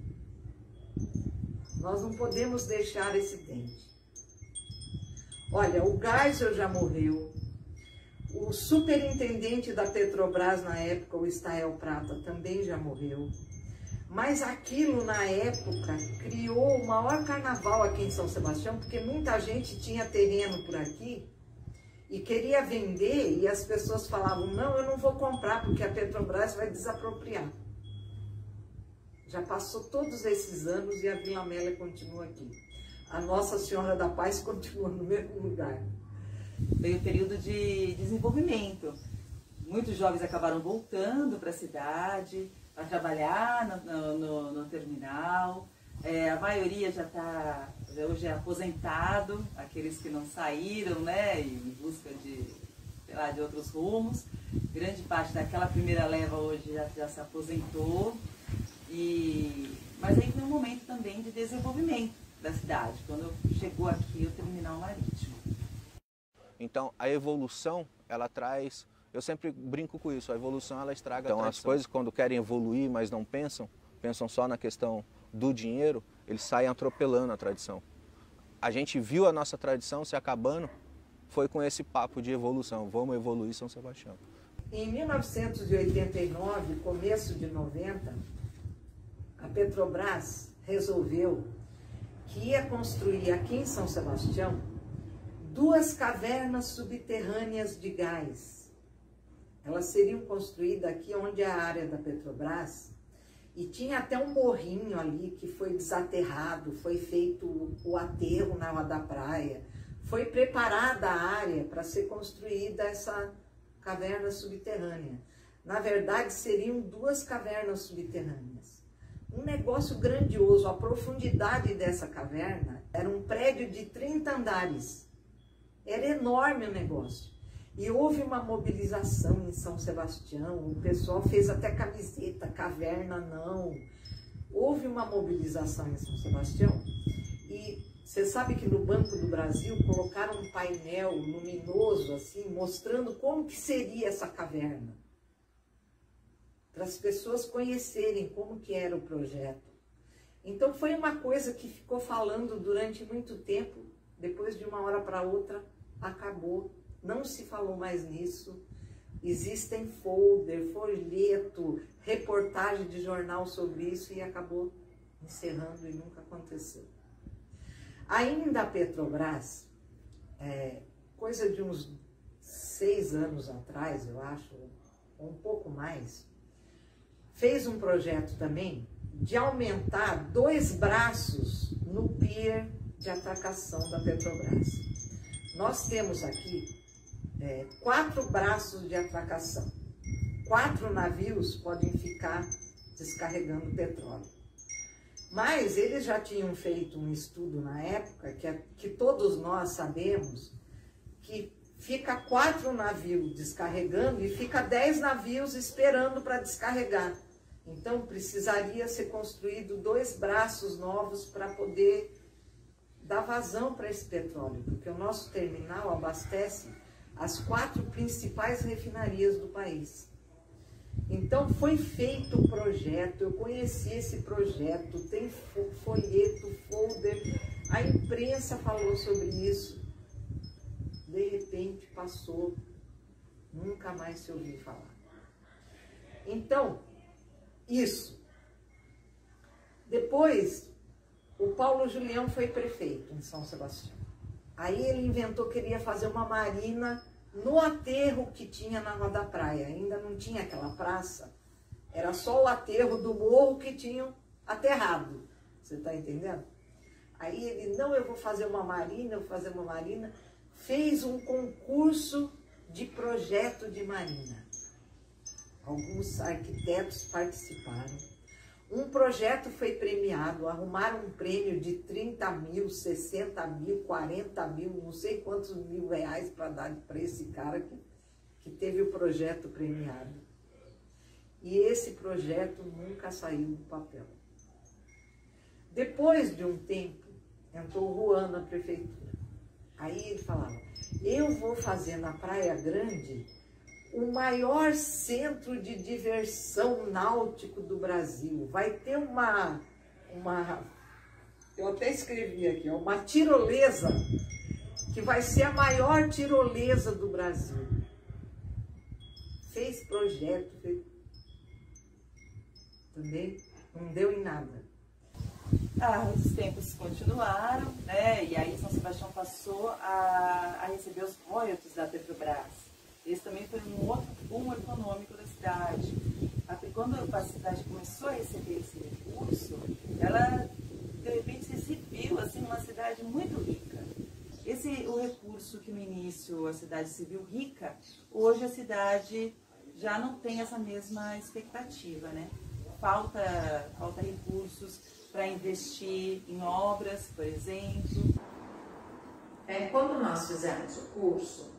Nós não podemos deixar esse dente. Olha, o Geisel já morreu. O superintendente da Petrobras na época, o Estael Prata, também já morreu. Mas aquilo, na época, criou o maior carnaval aqui em São Sebastião, porque muita gente tinha terreno por aqui e queria vender, e as pessoas falavam: não, eu não vou comprar, porque a Petrobras vai desapropriar. Já passou todos esses anos e a Vila Amélia continua aqui. A Nossa Senhora da Paz continua no mesmo lugar. Veio o período de desenvolvimento. Muitos jovens acabaram voltando para a cidade, para trabalhar no terminal. A maioria já está hoje aposentado, aqueles que não saíram, né, em busca de, sei lá, de outros rumos. Grande parte daquela primeira leva hoje já se aposentou. Mas aí foi um momento também de desenvolvimento da cidade, quando chegou aqui o terminal marítimo. Então, a evolução, ela traz... Eu sempre brinco com isso, a evolução, ela estraga a tradição. Então, as coisas, quando querem evoluir, mas não pensam só na questão do dinheiro, eles saem atropelando a tradição. A gente viu a nossa tradição se acabando, foi com esse papo de evolução. Vamos evoluir São Sebastião. Em 1989, começo de 90, a Petrobras resolveu que ia construir aqui em São Sebastião 2 cavernas subterrâneas de gás. Elas seriam construídas aqui onde é a área da Petrobras, e tinha até um morrinho ali que foi desaterrado, foi feito o aterro na Rua da Praia, foi preparada a área para ser construída essa caverna subterrânea. Na verdade, seriam 2 cavernas subterrâneas. Um negócio grandioso. A profundidade dessa caverna era um prédio de 30 andares. Era enorme o negócio. E houve uma mobilização em São Sebastião, o pessoal fez até camiseta, caverna não. Houve uma mobilização em São Sebastião e você sabe que no Banco do Brasil colocaram um painel luminoso assim, mostrando como que seria essa caverna. Para as pessoas conhecerem como que era o projeto. Então foi uma coisa que ficou falando durante muito tempo, depois de uma hora para outra acabou. Não se falou mais nisso. Existem folder, folheto, reportagem de jornal sobre isso e acabou encerrando e nunca aconteceu. Ainda a Petrobras, coisa de uns 6 anos atrás, eu acho, ou um pouco mais, fez um projeto também de aumentar 2 braços no pier de atracação da Petrobras. Nós temos aqui 4 braços de atracação. 4 navios podem ficar descarregando petróleo. Mas eles já tinham feito um estudo na época, que todos nós sabemos, que fica 4 navios descarregando e fica 10 navios esperando para descarregar. Então precisaria ser construído 2 braços novos para poder dar vazão para esse petróleo, porque o nosso terminal abastece as 4 principais refinarias do país. Então foi feito o projeto, eu conheci esse projeto, tem folheto, folder, a imprensa falou sobre isso, de repente passou, nunca mais se ouviu falar. Então, isso. Depois, o Paulo Julião foi prefeito em São Sebastião. Aí ele inventou que queria fazer uma marina no aterro que tinha na Rua da Praia. Ainda não tinha aquela praça, Era só o aterro do morro que tinham aterrado. Você está entendendo? Aí ele, não, eu vou fazer uma marina, eu vou fazer uma marina. Fez um concurso de projeto de marina. Alguns arquitetos participaram. Um projeto foi premiado, arrumaram um prêmio de 30 mil, 60 mil, 40 mil, não sei quantos mil reais para dar para esse cara que teve o projeto premiado. E esse projeto nunca saiu do papel. Depois de um tempo, entrou o Juan na prefeitura. Aí ele falava, eu vou fazer na Praia Grande o maior centro de diversão náutico do Brasil. Vai ter eu até escrevi aqui, uma tirolesa, que vai ser a maior tirolesa do Brasil. Fez projeto, também não deu em nada. Os tempos continuaram, né? E aí São Sebastião passou a receber os royalties da Petrobras. Esse também foi um outro boom econômico da cidade. Quando a cidade começou a receber esse recurso, ela de repente se viu assim, uma cidade muito rica. O recurso que no início a cidade se viu rica, hoje a cidade já não tem essa mesma expectativa, né? Falta recursos para investir em obras, por exemplo. Quando nós fizemos o curso,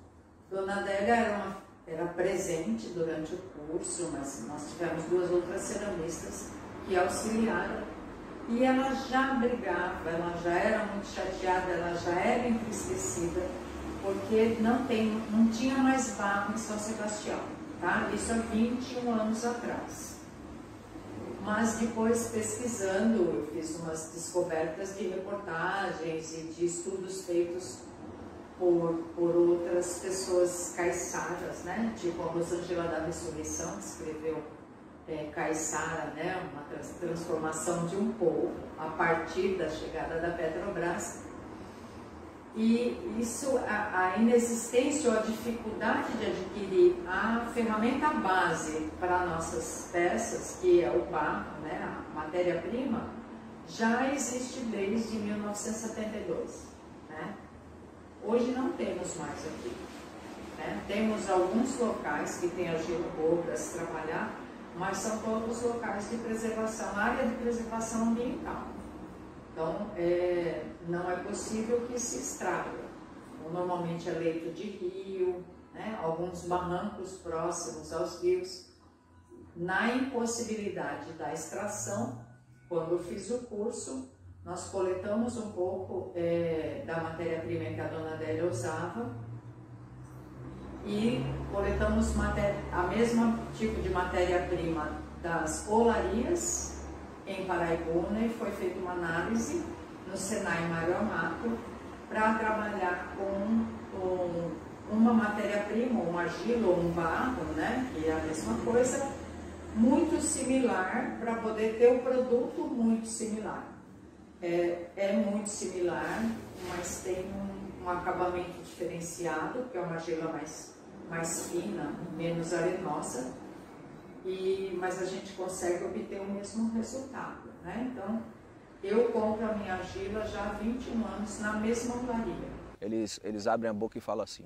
Dona Adélia era presente durante o curso, mas nós tivemos 2 outras ceramistas que auxiliaram. E ela já brigava, ela já era muito chateada, ela já era entristecida, porque não tinha mais barro em São Sebastião, tá? Isso há 21 anos atrás. Mas depois, pesquisando, eu fiz umas descobertas de reportagens e de estudos feitos por outras pessoas caiçaras, né? Tipo a Rosângela da Ressurreição, que escreveu Caiçara, né? Uma transformação de um povo a partir da chegada da Petrobras. E isso, a inexistência ou a dificuldade de adquirir a ferramenta base para nossas peças, que é o barro, né? A matéria-prima, já existe desde 1972, né? Hoje não temos mais aqui, né? Temos alguns locais que têm argila boa para se trabalhar, mas são todos locais de preservação, área de preservação ambiental. Então, não é possível que se extraia. Normalmente é leito de rio, né? Alguns barrancos próximos aos rios. Na impossibilidade da extração, quando eu fiz o curso, nós coletamos um pouco da matéria-prima que a Dona Adélia usava e coletamos a mesma tipo de matéria-prima das olarias em Paraibuna e foi feita uma análise no Senai Mário Amato para trabalhar com uma matéria-prima, uma argila ou um barro, né, que é a mesma coisa, muito similar, para poder ter um produto muito similar. É muito similar, mas tem um acabamento diferenciado, que é uma argila mais fina, menos arenosa, mas a gente consegue obter o mesmo resultado, né? Então, eu compro a minha argila já há 21 anos na mesma olaria. Eles abrem a boca e falam assim,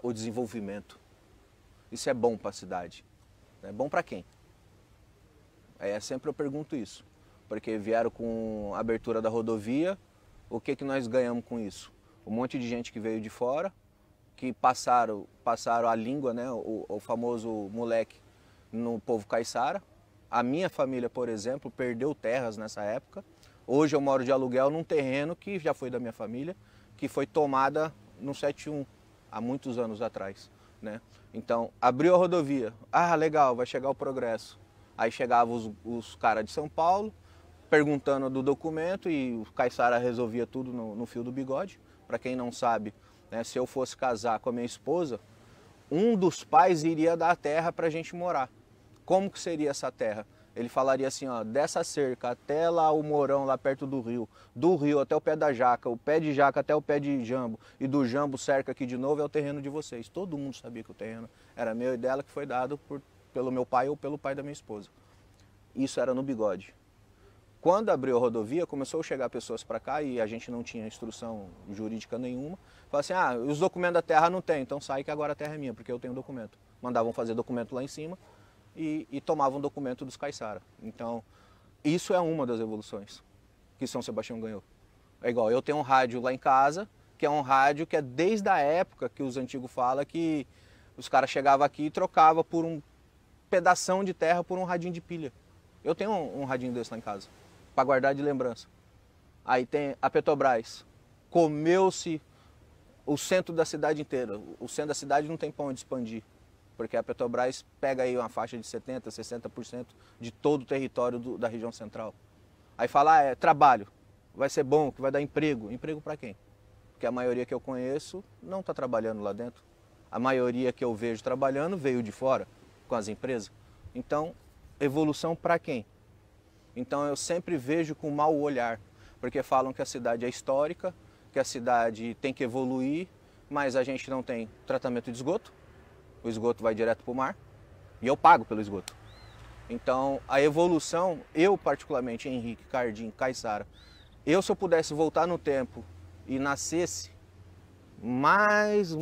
o desenvolvimento, isso é bom para a cidade. É bom para quem? Sempre eu pergunto isso, porque vieram com a abertura da rodovia, o que nós ganhamos com isso? Um monte de gente que veio de fora, que passaram a língua, né, o famoso moleque no povo caiçara. A minha família, por exemplo, perdeu terras nessa época. Hoje eu moro de aluguel num terreno que já foi da minha família, que foi tomada no 71, há muitos anos atrás, né? Então, abriu a rodovia, legal, vai chegar o progresso. Aí chegavam os caras de São Paulo, perguntando do documento e o caiçara resolvia tudo no fio do bigode. Para quem não sabe, né, se eu fosse casar com a minha esposa, um dos pais iria dar a terra para a gente morar. Como que seria essa terra? Ele falaria assim, ó, dessa cerca até lá o morão, lá perto do rio até o pé da jaca, o pé de jaca até o pé de jambo, e do jambo cerca aqui de novo é o terreno de vocês. Todo mundo sabia que o terreno era meu e dela, que foi dado por pelo meu pai ou pelo pai da minha esposa. Isso era no Bigode. Quando abriu a rodovia, começou a chegar pessoas para cá e a gente não tinha instrução jurídica nenhuma. Falaram assim, os documentos da terra não tem, então sai que agora a terra é minha, porque eu tenho documento. Mandavam fazer documento lá em cima e tomavam documento dos caiçara. Então, isso é uma das evoluções que São Sebastião ganhou. É igual, eu tenho um rádio lá em casa, que é um rádio que é desde a época que os antigos falam que os caras chegavam aqui e trocavam por um pedação de terra por um radinho de pilha. Eu tenho um radinho desse lá em casa, para guardar de lembrança. Aí tem a Petrobras, comeu-se o centro da cidade inteira. O centro da cidade não tem pra onde expandir, porque a Petrobras pega aí uma faixa de 70%, 60% de todo o território da região central. Aí fala, trabalho, vai ser bom, que vai dar emprego. Emprego para quem? Porque a maioria que eu conheço não está trabalhando lá dentro. A maioria que eu vejo trabalhando veio de fora, com as empresas. Então, evolução para quem? Então eu sempre vejo com mau olhar, porque falam que a cidade é histórica, que a cidade tem que evoluir, mas a gente não tem tratamento de esgoto, o esgoto vai direto para o mar, e eu pago pelo esgoto. Então a evolução, eu particularmente, Henrique, Cardim, Caiçara, se eu pudesse voltar no tempo e nascesse mais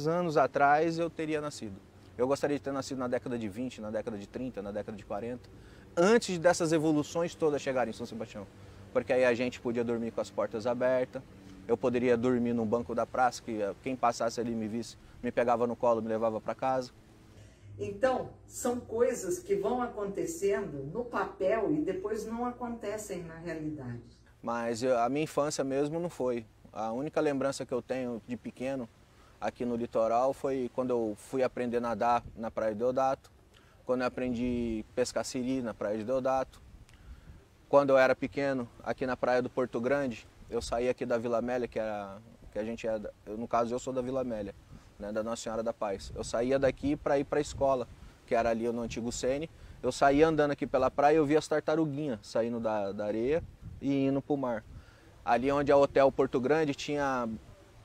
anos atrás, eu teria nascido. Eu gostaria de ter nascido na década de 20, na década de 30, na década de 40, antes dessas evoluções todas chegarem em São Sebastião. Porque aí a gente podia dormir com as portas abertas, eu poderia dormir num banco da praça, que quem passasse ali me visse, me pegava no colo, me levava para casa. Então, são coisas que vão acontecendo no papel e depois não acontecem na realidade. Mas a minha infância mesmo não foi. A única lembrança que eu tenho de pequeno aqui no litoral foi quando eu fui aprender a nadar na Praia de Deodato, quando eu aprendi a pescar siri na Praia de Deodato. Quando eu era pequeno, aqui na Praia do Porto Grande, eu saí aqui da Vila Amélia, que a gente é, no caso eu sou da Vila Amélia, né, da Nossa Senhora da Paz. Eu saía daqui para ir para a escola, que era ali no antigo Sene. Eu saía andando aqui pela praia e eu via as tartaruguinhas saindo da areia e indo para o mar. Ali onde é o Hotel Porto Grande tinha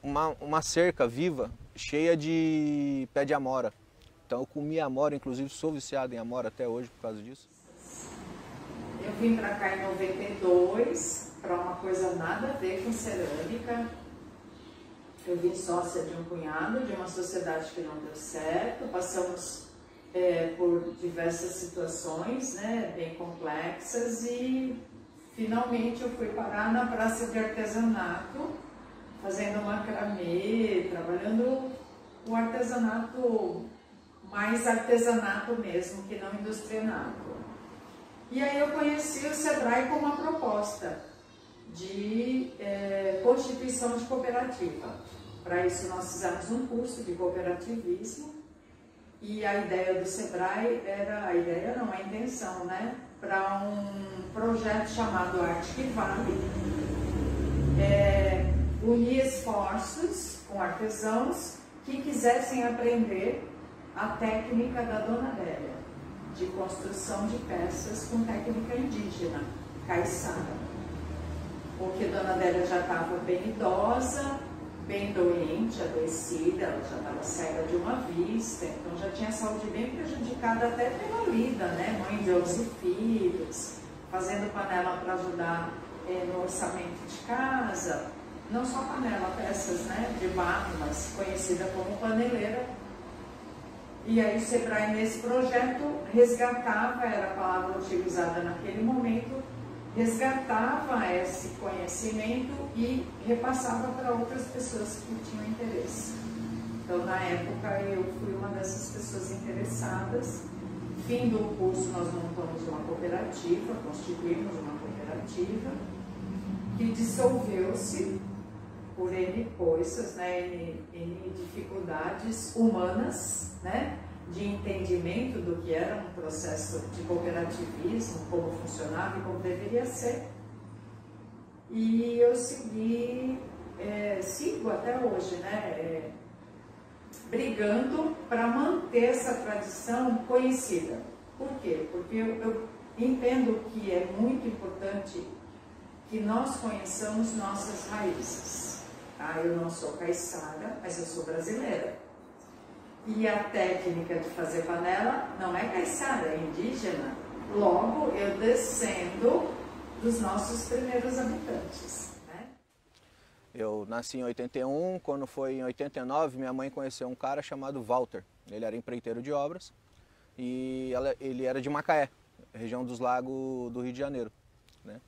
uma cerca viva, cheia de pé de amora. Então eu comia amora, inclusive sou viciado em amora até hoje por causa disso. Eu vim para cá em 92, para uma coisa nada a ver com cerâmica. Eu vim sócia de um cunhado, de uma sociedade que não deu certo. Passamos por diversas situações, né, bem complexas, e finalmente eu fui parar na praça de artesanato, fazendo macramê, trabalhando o artesanato, mais artesanato mesmo, que não industrianato. E aí eu conheci o Sebrae com uma proposta de constituição de cooperativa. Para isso nós fizemos um curso de cooperativismo e a ideia do Sebrae era, a intenção, né, para um projeto chamado Arte que Vale, unir esforços com artesãos que quisessem aprender a técnica da Dona Adélia, de construção de peças com técnica indígena, caiçara. Porque Dona Adélia já estava bem idosa, bem doente, adoecida, ela já estava cega de uma vista, então já tinha a saúde bem prejudicada até pela vida, né? Mãe de 11 filhos, fazendo panela para ajudar no orçamento de casa, não só panela, peças, né, de barro, mas conhecida como paneleira. E aí o Sebrae nesse projeto resgatava, era a palavra utilizada naquele momento, resgatava esse conhecimento e repassava para outras pessoas que tinham interesse. Então, na época, eu fui uma dessas pessoas interessadas. Fim do curso, nós montamos uma cooperativa, constituímos uma cooperativa, que dissolveu-se por N coisas, né, N dificuldades humanas, né, de entendimento do que era um processo de cooperativismo, como funcionava e como deveria ser. E eu sigo até hoje, né, brigando para manter essa tradição conhecida. Por quê? Porque eu entendo que é muito importante que nós conheçamos nossas raízes. Eu não sou caiçara, mas eu sou brasileira. E a técnica de fazer panela não é caiçara, é indígena. Logo, eu descendo dos nossos primeiros habitantes. Eu nasci em 81, quando foi em 89, minha mãe conheceu um cara chamado Walter. Ele era empreiteiro de obras e ele era de Macaé, região dos Lagos do Rio de Janeiro, né?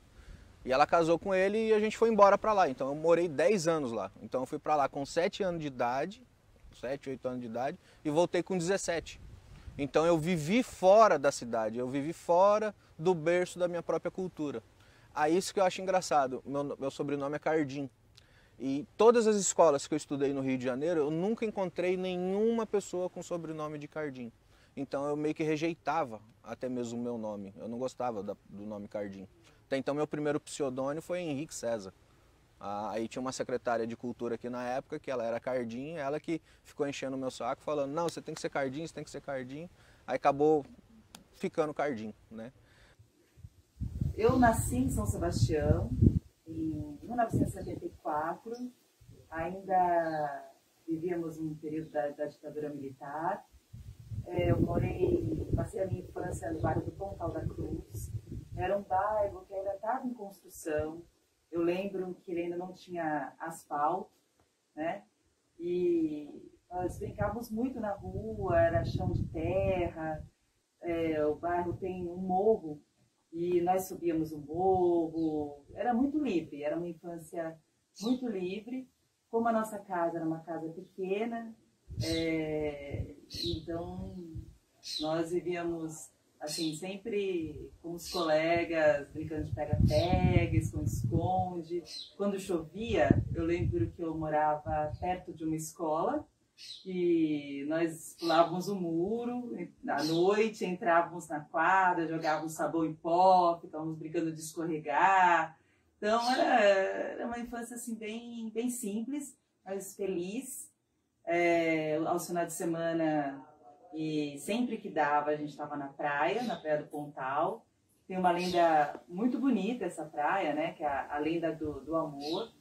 E ela casou com ele e a gente foi embora para lá. Então eu morei 10 anos lá. Então eu fui para lá com 7 anos de idade, 7, 8 anos de idade, e voltei com 17. Então eu vivi fora da cidade, eu vivi fora do berço da minha própria cultura. Aí isso que eu acho engraçado, meu sobrenome é Cardim. E todas as escolas que eu estudei no Rio de Janeiro, eu nunca encontrei nenhuma pessoa com sobrenome de Cardim. Então eu meio que rejeitava até mesmo o meu nome. Eu não gostava do nome Cardim. Até então meu primeiro pseudônimo foi Henrique César. Aí tinha uma secretária de cultura aqui na época, que ela era Cardim, ela que ficou enchendo o meu saco, falando, não, você tem que ser Cardim, você tem que ser Cardim. Aí acabou ficando Cardim, né? Eu nasci em São Sebastião, em 1974, ainda vivíamos um período da ditadura militar. Eu passei a minha infância no bairro do Pontal da Cruz. Era um bairro que ainda estava em construção. Eu lembro que ele ainda não tinha asfalto, né? E nós brincávamos muito na rua, era chão de terra. O bairro tem um morro e nós subíamos o morro. Era muito livre, era uma infância muito livre. Como a nossa casa era uma casa pequena, então nós vivíamos assim, sempre com os colegas, brincando de pega-pega, esconde-esconde. Quando chovia, eu lembro que eu morava perto de uma escola e nós pulávamos o muro à noite, entrávamos na quadra, jogávamos sabão em pó, ficávamos brincando de escorregar. Então era uma infância assim, bem simples, mas feliz. Aos finais de semana, e sempre que dava, a gente estava na praia do Pontal. Tem uma lenda muito bonita essa praia, né? Que é a lenda do amor.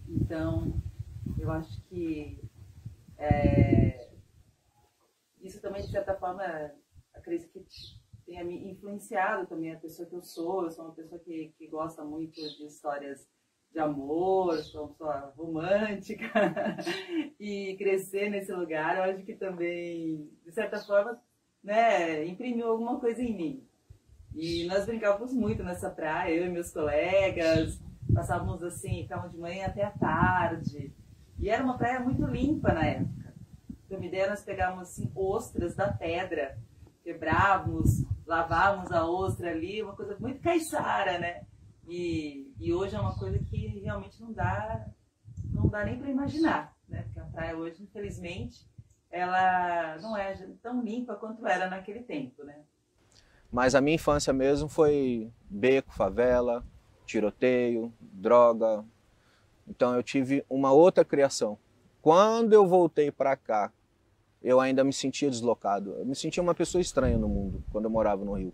Então, eu acho que isso também, de certa forma, acredito que tenha me influenciado também a pessoa que eu sou. Eu sou uma pessoa que gosta muito de histórias de amor, sou uma pessoa romântica, e crescer nesse lugar, eu acho que também, de certa forma, né, imprimiu alguma coisa em mim. E nós brincávamos muito nessa praia, eu e meus colegas, passávamos assim, ficávamos de manhã até a tarde, e era uma praia muito limpa na época. Pra me der, nós pegávamos assim, ostras da pedra, quebrávamos, lavávamos a ostra ali, uma coisa muito caiçara, né? E hoje é uma coisa que realmente não dá nem para imaginar, né? Porque a praia hoje, infelizmente, ela não é tão limpa quanto era naquele tempo, né? Mas a minha infância mesmo foi beco, favela, tiroteio, droga. Então eu tive uma outra criação. Quando eu voltei para cá, eu ainda me sentia deslocado. Eu me sentia uma pessoa estranha no mundo, quando eu morava no Rio.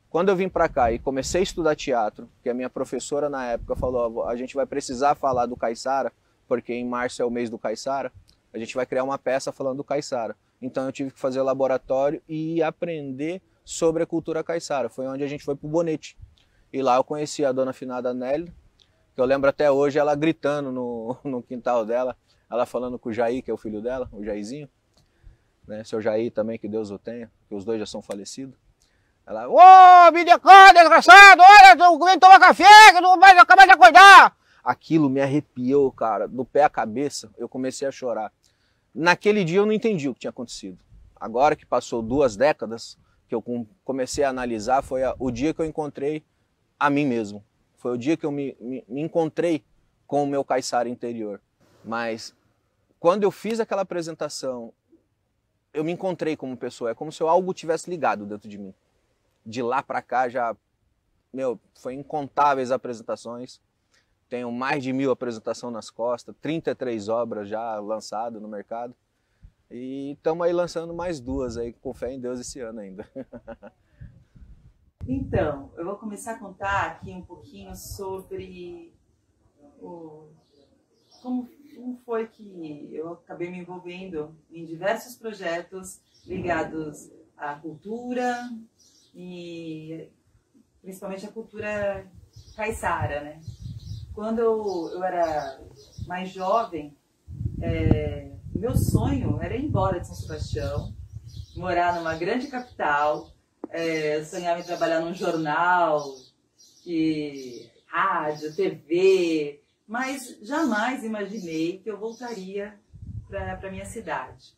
Quando eu vim para cá e comecei a estudar teatro, que a minha professora na época falou, a gente vai precisar falar do caiçara, porque em março é o mês do caiçara, a gente vai criar uma peça falando do caiçara. Então eu tive que fazer laboratório e aprender sobre a cultura caiçara. Foi onde a gente foi pro Bonete. E lá eu conheci a dona finada Nelly, que eu lembro até hoje ela gritando no quintal dela, ela falando com o Jair, que é o filho dela, o Jairzinho, né? Seu Jair também, que Deus o tenha, que os dois já são falecidos. Ela, ô, me decora, desgraçado, olha, tu vem tomar café, que tu vai acabar de acordar. Aquilo me arrepiou, cara, do pé à cabeça, eu comecei a chorar. Naquele dia eu não entendi o que tinha acontecido. Agora que passou 2 décadas, que eu comecei a analisar, foi o dia que eu encontrei a mim mesmo. Foi o dia que eu me encontrei com o meu caiçara interior. Mas quando eu fiz aquela apresentação, eu me encontrei como pessoa, é como se algo tivesse ligado dentro de mim. De lá para cá já, foi incontáveis apresentações. Tenho mais de 1000 apresentações nas costas, 33 obras já lançadas no mercado. E estamos aí lançando mais 2 aí, com fé em Deus, esse ano ainda. Então, eu vou começar a contar aqui um pouquinho sobre como foi que eu acabei me envolvendo em diversos projetos ligados à cultura e principalmente à cultura caiçara, né? Quando eu era mais jovem, meu sonho era ir embora de São Sebastião, morar numa grande capital, sonhava em trabalhar num jornal, rádio, TV, mas jamais imaginei que eu voltaria para a minha cidade.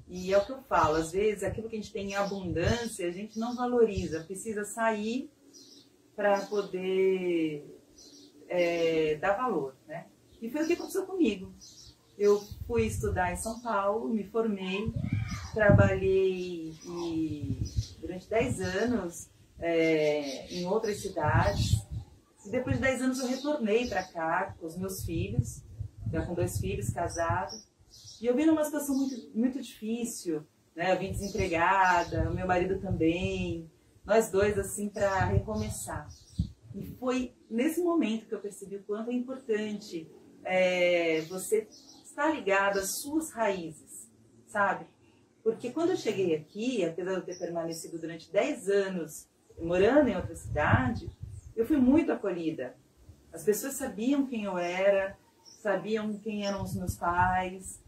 E é o que eu falo, às vezes aquilo que a gente tem em abundância, a gente não valoriza, precisa sair para poder dar valor, né? E foi o que aconteceu comigo. Eu fui estudar em São Paulo, me formei, trabalhei durante 10 anos em outras cidades. E depois de 10 anos eu retornei para cá com os meus filhos, já com 2 filhos, casado. E eu vim numa situação muito, muito difícil, né? Eu vim desempregada, o meu marido também, nós dois assim para recomeçar. E foi nesse momento que eu percebi o quanto é importante você estar ligado às suas raízes, sabe? Porque quando eu cheguei aqui, apesar de eu ter permanecido durante 10 anos morando em outra cidade, eu fui muito acolhida. As pessoas sabiam quem eu era, sabiam quem eram os meus pais,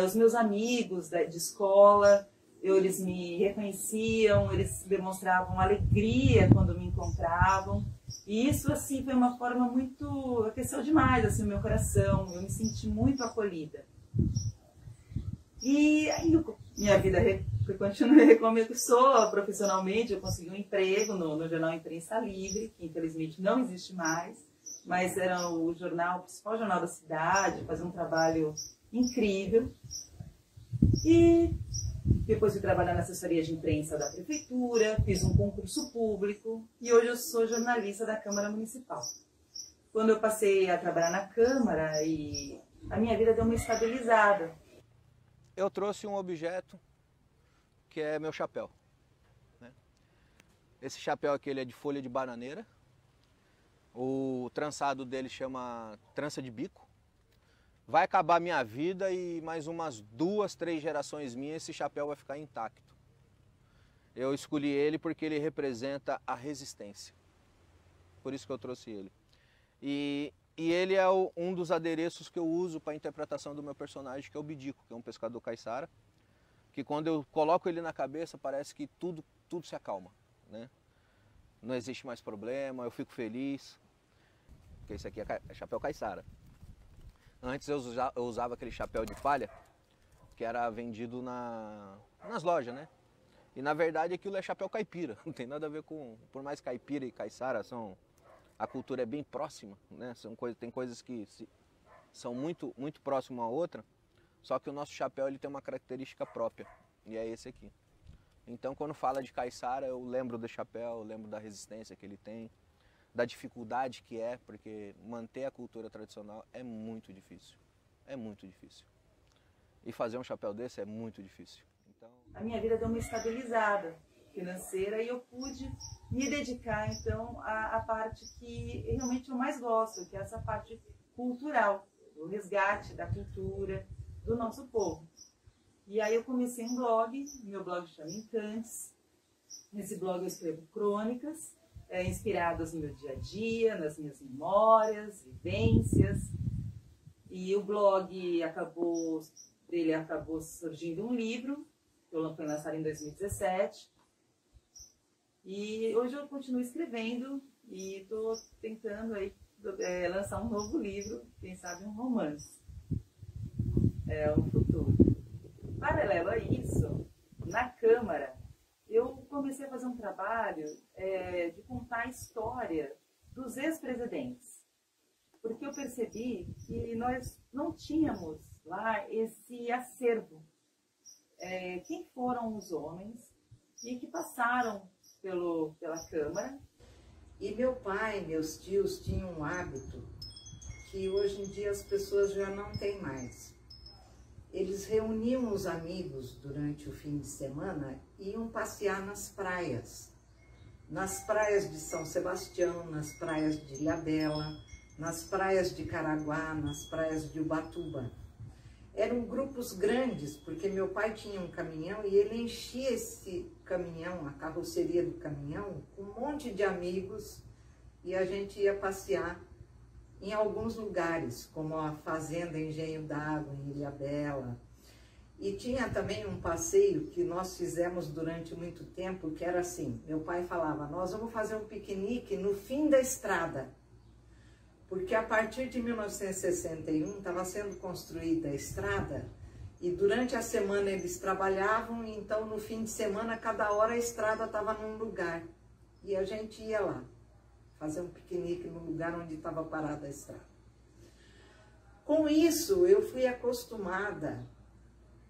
os meus amigos de escola, eles me reconheciam, eles demonstravam alegria quando me encontravam. E isso, assim, foi uma forma muito... aqueceu demais, assim, o meu coração. Eu me senti muito acolhida. E aí minha vida continuei como eu sou profissionalmente. Eu consegui um emprego no jornal Imprensa Livre, que infelizmente não existe mais, mas era o principal jornal da cidade, fazia um trabalho incrível. E depois fui trabalhar na assessoria de imprensa da prefeitura, fiz um concurso público e hoje eu sou jornalista da Câmara Municipal. Quando eu passei a trabalhar na Câmara, a minha vida deu uma estabilizada. Eu trouxe um objeto que é meu chapéu, né? Esse chapéu aqui ele é de folha de bananeira. O trançado dele chama trança de bico. Vai acabar a minha vida e mais umas 2, 3 gerações minhas esse chapéu vai ficar intacto. Eu escolhi ele porque ele representa a resistência. Por isso que eu trouxe ele. E ele é um dos adereços que eu uso para a interpretação do meu personagem, que é o Bidico, que é um pescador caiçara, que quando eu coloco ele na cabeça parece que tudo se acalma, né? Não existe mais problema, eu fico feliz, porque isso aqui é chapéu caiçara. Antes eu usava aquele chapéu de palha que era vendido nas lojas, né? E na verdade aquilo é chapéu caipira, não tem nada a ver com... Por mais caipira e caiçara a cultura é bem próxima, né? Tem coisas que são muito, muito próximas uma à outra, só que o nosso chapéu ele tem uma característica própria, e é esse aqui. Então quando fala de caiçara eu lembro do chapéu, eu lembro da resistência que ele tem, da dificuldade que é, porque manter a cultura tradicional é muito difícil. É muito difícil. E fazer um chapéu desse é muito difícil. Então... A minha vida deu uma estabilizada financeira e eu pude me dedicar, então, à parte que realmente eu mais gosto, que é essa parte cultural, o resgate da cultura do nosso povo. E aí eu comecei um blog, meu blog chama Encantes. Nesse blog eu escrevo crônicas, inspiradas no meu dia a dia, nas minhas memórias, vivências. E o blog acabou surgindo um livro, que foi lançado em 2017. E hoje eu continuo escrevendo e estou tentando aí, lançar um novo livro, quem sabe um romance. É um futuro. Paralelo a isso, na Câmara, eu comecei a fazer um trabalho de contar a história dos ex-presidentes, porque eu percebi que nós não tínhamos lá esse acervo. Quem foram os homens e que passaram pela Câmara. E meu pai e meus tios tinham um hábito que hoje em dia as pessoas já não têm mais. Eles reuniam os amigos durante o fim de semana e iam passear nas praias de São Sebastião, nas praias de Ilhabela, nas praias de Caraguá, nas praias de Ubatuba. Eram grupos grandes, porque meu pai tinha um caminhão e ele enchia esse caminhão, a carroceria do caminhão, com um monte de amigos, e a gente ia passear em alguns lugares, como a Fazenda Engenho d'Água, em Ilhabela. E tinha também um passeio que nós fizemos durante muito tempo, que era assim, meu pai falava, nós vamos fazer um piquenique no fim da estrada, porque a partir de 1961 estava sendo construída a estrada, e durante a semana eles trabalhavam, e então no fim de semana, cada hora a estrada estava num lugar, e a gente ia lá, fazer um piquenique no lugar onde estava parada a estrada. Com isso, eu fui acostumada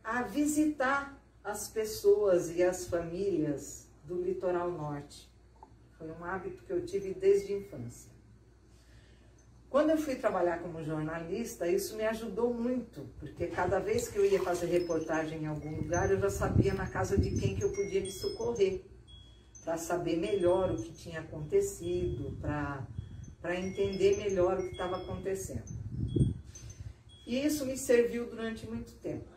a visitar as pessoas e as famílias do litoral norte. Foi um hábito que eu tive desde a infância. Quando eu fui trabalhar como jornalista, isso me ajudou muito, porque cada vez que eu ia fazer reportagem em algum lugar, eu já sabia na casa de quem que eu podia me socorrer, para saber melhor o que tinha acontecido, para entender melhor o que estava acontecendo. E isso me serviu durante muito tempo.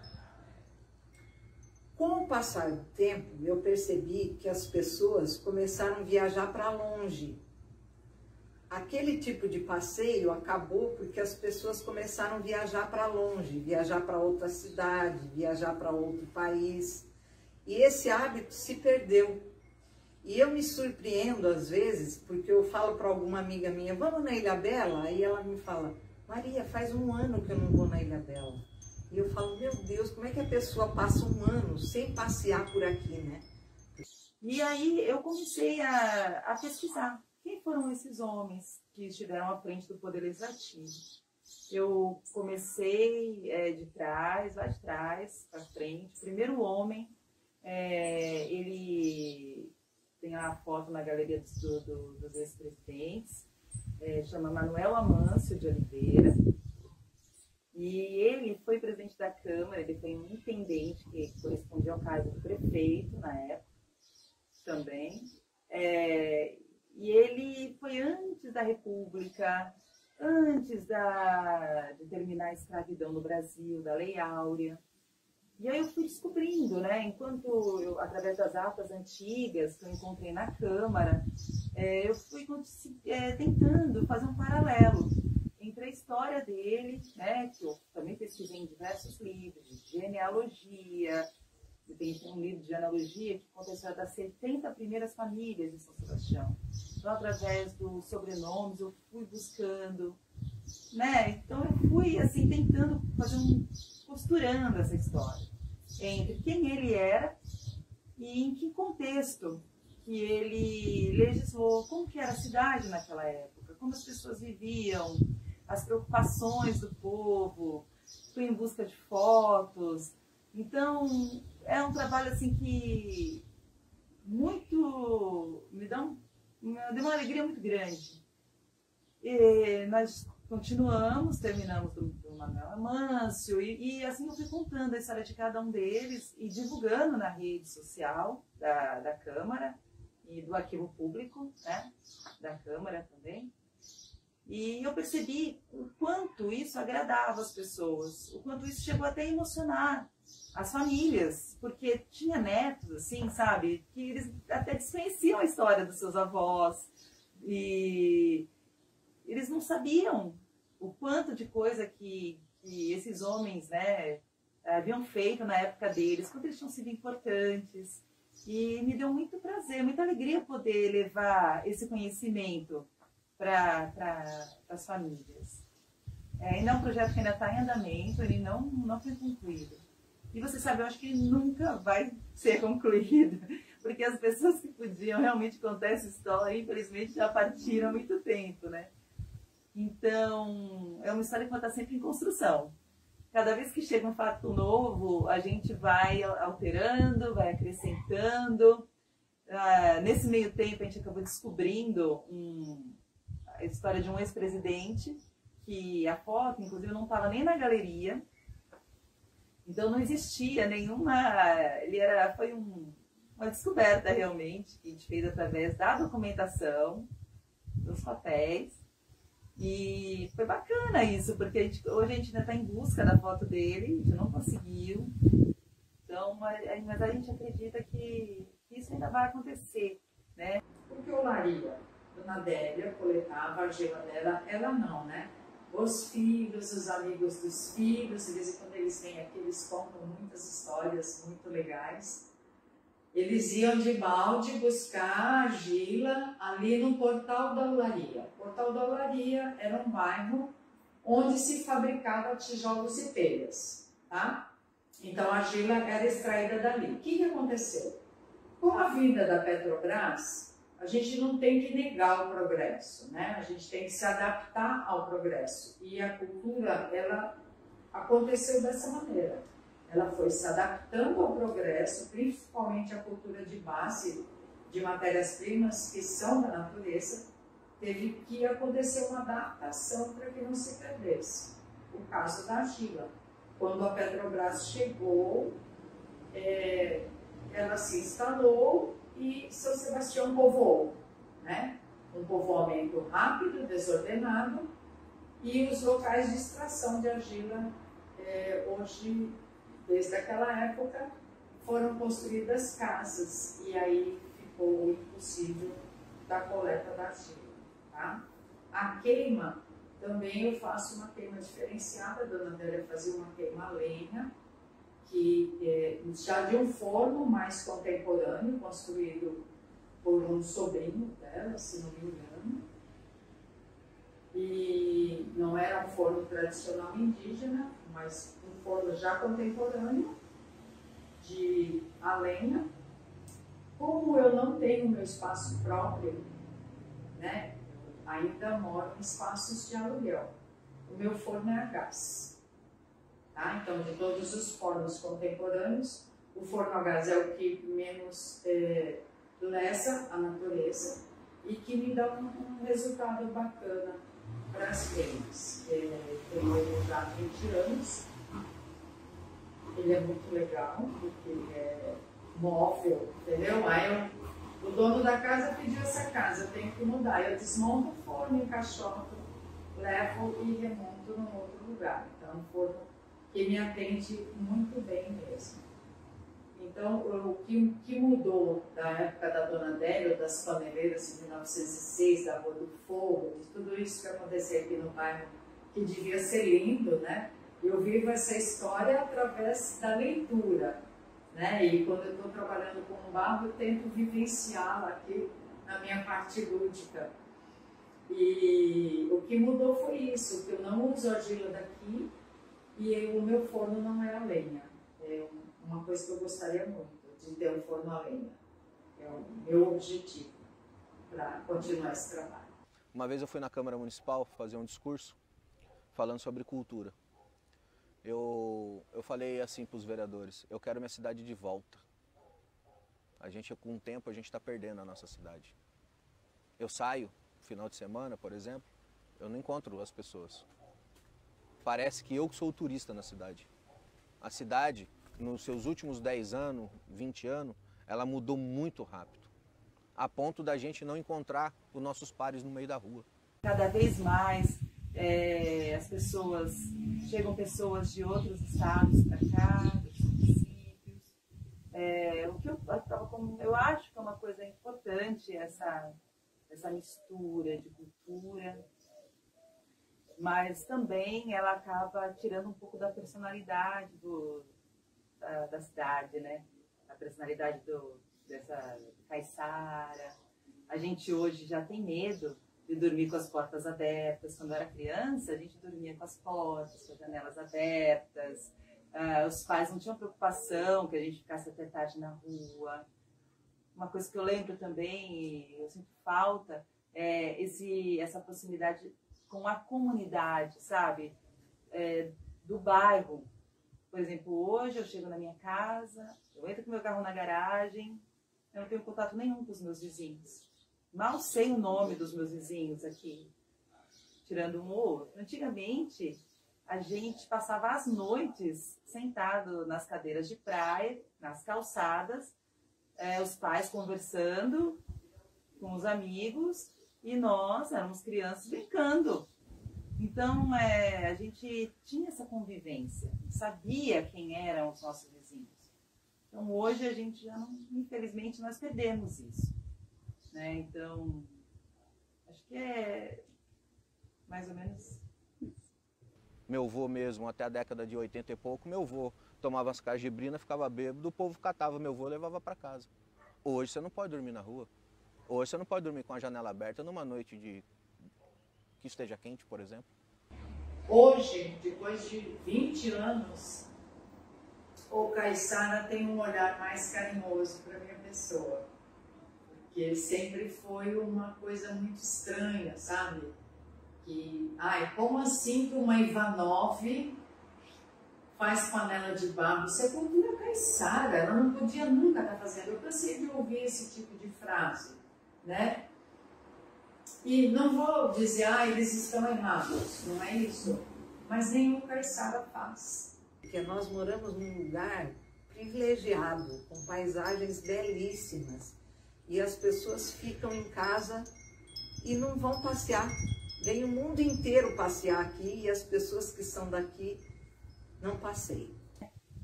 Com o passar do tempo, eu percebi que as pessoas começaram a viajar para longe. Aquele tipo de passeio acabou porque as pessoas começaram a viajar para longe, viajar para outra cidade, viajar para outro país. E esse hábito se perdeu. E eu me surpreendo às vezes, porque eu falo para alguma amiga minha, vamos na Ilhabela? Aí ela me fala, Maria, faz 1 ano que eu não vou na Ilhabela. E eu falo, meu Deus, como é que a pessoa passa 1 ano sem passear por aqui, né? E aí eu comecei a pesquisar quem foram esses homens que estiveram à frente do Poder Legislativo. Eu comecei de trás, lá de trás para frente. O primeiro homem, ele tem a foto na galeria dos ex-presidentes, chama Manuel Amâncio de Oliveira. E ele foi presidente da Câmara, ele foi um intendente que correspondia ao cargo de prefeito na época também. E ele foi antes da República, antes de terminar a escravidão no Brasil, da Lei Áurea. E aí eu fui descobrindo, né, através das atas antigas que eu encontrei na Câmara, eu fui tentando fazer um paralelo entre a história dele, né, que eu também pesquisei em diversos livros, de genealogia. Eu tenho um livro de genealogia que conta a história das 70 primeiras famílias de São Sebastião. Então, através dos sobrenomes, eu fui buscando, né? Então, eu fui, assim, tentando costurando essa história entre quem ele era e em que contexto que ele legislou, como que era a cidade naquela época, como as pessoas viviam, as preocupações do povo. Fui em busca de fotos. Então, é um trabalho assim que deu uma alegria muito grande. E nós terminamos do Manuel Amâncio, e assim eu fui contando a história de cada um deles e divulgando na rede social da Câmara e do Arquivo Público, né, da Câmara também. E eu percebi o quanto isso agradava as pessoas, o quanto isso chegou até a emocionar as famílias, porque tinha netos, assim, sabe, que eles até desconheciam a história dos seus avós, e eles não sabiam o quanto de coisa que esses homens, né, haviam feito na época deles, quanto eles tinham sido importantes. E me deu muito prazer, muita alegria poder levar esse conhecimento para as famílias. Ainda é um projeto que ainda está em andamento, ele não foi concluído. E você sabe, eu acho que ele nunca vai ser concluído, porque as pessoas que podiam realmente contar essa história, infelizmente, já partiram há muito tempo, né? Então, é uma história que vai estar sempre em construção. Cada vez que chega um fato novo, a gente vai alterando, vai acrescentando. Nesse meio tempo, a gente acabou descobrindo a história de um ex-presidente, que a foto, inclusive, não estava nem na galeria. Então, não existia nenhuma... Foi uma descoberta, realmente, que a gente fez através da documentação, dos papéis. E foi bacana isso, porque hoje a gente ainda está em busca da foto dele, a gente não conseguiu. Então, mas a gente acredita que isso ainda vai acontecer, né? Porque olaria, Dona Adélia coletava a argila dela, ela não, né? Os filhos, os amigos dos filhos, de vez em quando eles vêm aqui, eles contam muitas histórias muito legais. Eles iam de balde buscar argila ali no Portal da Olaria. O Portal da Olaria era um bairro onde se fabricava tijolos e telhas, tá? Então a argila era extraída dali. O que aconteceu? Com a vinda da Petrobras, a gente não tem que negar o progresso, né? A gente tem que se adaptar ao progresso. E a cultura, ela aconteceu dessa maneira. Ela foi se adaptando ao progresso, principalmente a cultura de base de matérias-primas que são da natureza, teve que acontecer uma adaptação para que não se perdesse. O caso da argila. Quando a Petrobras chegou, ela se instalou e São Sebastião povoou, né? Um povoamento rápido, desordenado, e os locais de extração de argila, hoje, desde aquela época, foram construídas casas, e aí ficou impossível da coleta da argila, tá? A queima, também eu faço uma queima diferenciada, a Dona Adélia fazia uma queima a lenha, que já de um forno mais contemporâneo, construído por um sobrinho dela, se não me engano. E não era um forno tradicional indígena, mas um forno já contemporâneo, de a lenha. Como eu não tenho meu espaço próprio, né, ainda moro em espaços de aluguel. O meu forno é a gás. Tá? Então, de todos os fornos contemporâneos, o forno a gás é o que menos lesa a natureza e que me dá um resultado bacana para as queimas. Tenho ele já há 20 anos. Ele é muito legal, porque ele é móvel, entendeu? Aí o dono da casa pediu essa casa, eu tenho que mudar. Eu desmonto o forno, encaixoto, levo e remonto num outro lugar. Então, um forno que me atende muito bem mesmo. Então, o que mudou da época da Dona Adélia, das paneleiras de 1906, da Rua do Fogo, de tudo isso que acontecia aqui no bairro, que devia ser lindo, né? Eu vivo essa história através da leitura, né? E quando eu estou trabalhando com o barro, eu tento vivenciá-la aqui na minha parte lúdica. E o que mudou foi isso, que eu não uso argila daqui, e o meu forno não é a lenha. É uma coisa que eu gostaria muito, de ter um forno a lenha. É o meu objetivo para continuar esse trabalho. Uma vez eu fui na Câmara Municipal fazer um discurso falando sobre cultura. Eu falei assim para os vereadores, eu quero minha cidade de volta. Com o tempo, a gente está perdendo a nossa cidade. Eu saio, final de semana, por exemplo, eu não encontro as pessoas. Parece que eu sou o turista na cidade. A cidade, nos seus últimos 10 anos, 20 anos, ela mudou muito rápido. A ponto da gente não encontrar os nossos pares no meio da rua. Cada vez mais chegam pessoas de outros estados para cá, dos municípios. Eu acho que é uma coisa importante essa mistura de cultura, mas também ela acaba tirando um pouco da personalidade da cidade, né? A personalidade dessa caiçara. A gente hoje já tem medo de dormir com as portas abertas. Quando eu era criança, a gente dormia com as portas, com as janelas abertas. Os pais não tinham preocupação que a gente ficasse até tarde na rua. Uma coisa que eu lembro também, e eu sinto falta, é essa proximidade com a comunidade, sabe? Do bairro. Por exemplo, hoje eu chego na minha casa, eu entro com meu carro na garagem, eu não tenho contato nenhum com os meus vizinhos. Mal sei o nome dos meus vizinhos aqui, tirando um ou outro. Antigamente, a gente passava as noites sentado nas cadeiras de praia, nas calçadas, os pais conversando com os amigos, e nós éramos crianças brincando Então, a gente tinha essa convivência, sabia quem eram os nossos vizinhos. Então, hoje a gente já não, infelizmente, nós perdemos isso, né? Então, acho que é mais ou menos isso. Meu avô mesmo, até a década de 80 e pouco, meu avô tomava as cajibrinas, ficava bêbado, o povo catava meu avô e levava para casa. Hoje você não pode dormir na rua. Hoje você não pode dormir com a janela aberta numa noite que esteja quente, por exemplo. Hoje, depois de 20 anos, o Caiçara tem um olhar mais carinhoso para a minha pessoa. Porque ele sempre foi uma coisa muito estranha, sabe? Que, como assim que uma Ivanov faz panela de barro? Isso é cultura caiçara, ela não podia nunca estar fazendo. Eu cansei de ouvir esse tipo de frase, né? E não vou dizer, eles estão errados, não é isso. Mas nenhum caiçara faz. Porque nós moramos num lugar privilegiado, com paisagens belíssimas. E as pessoas ficam em casa e não vão passear. Vem o mundo inteiro passear aqui e as pessoas que são daqui não passeiam.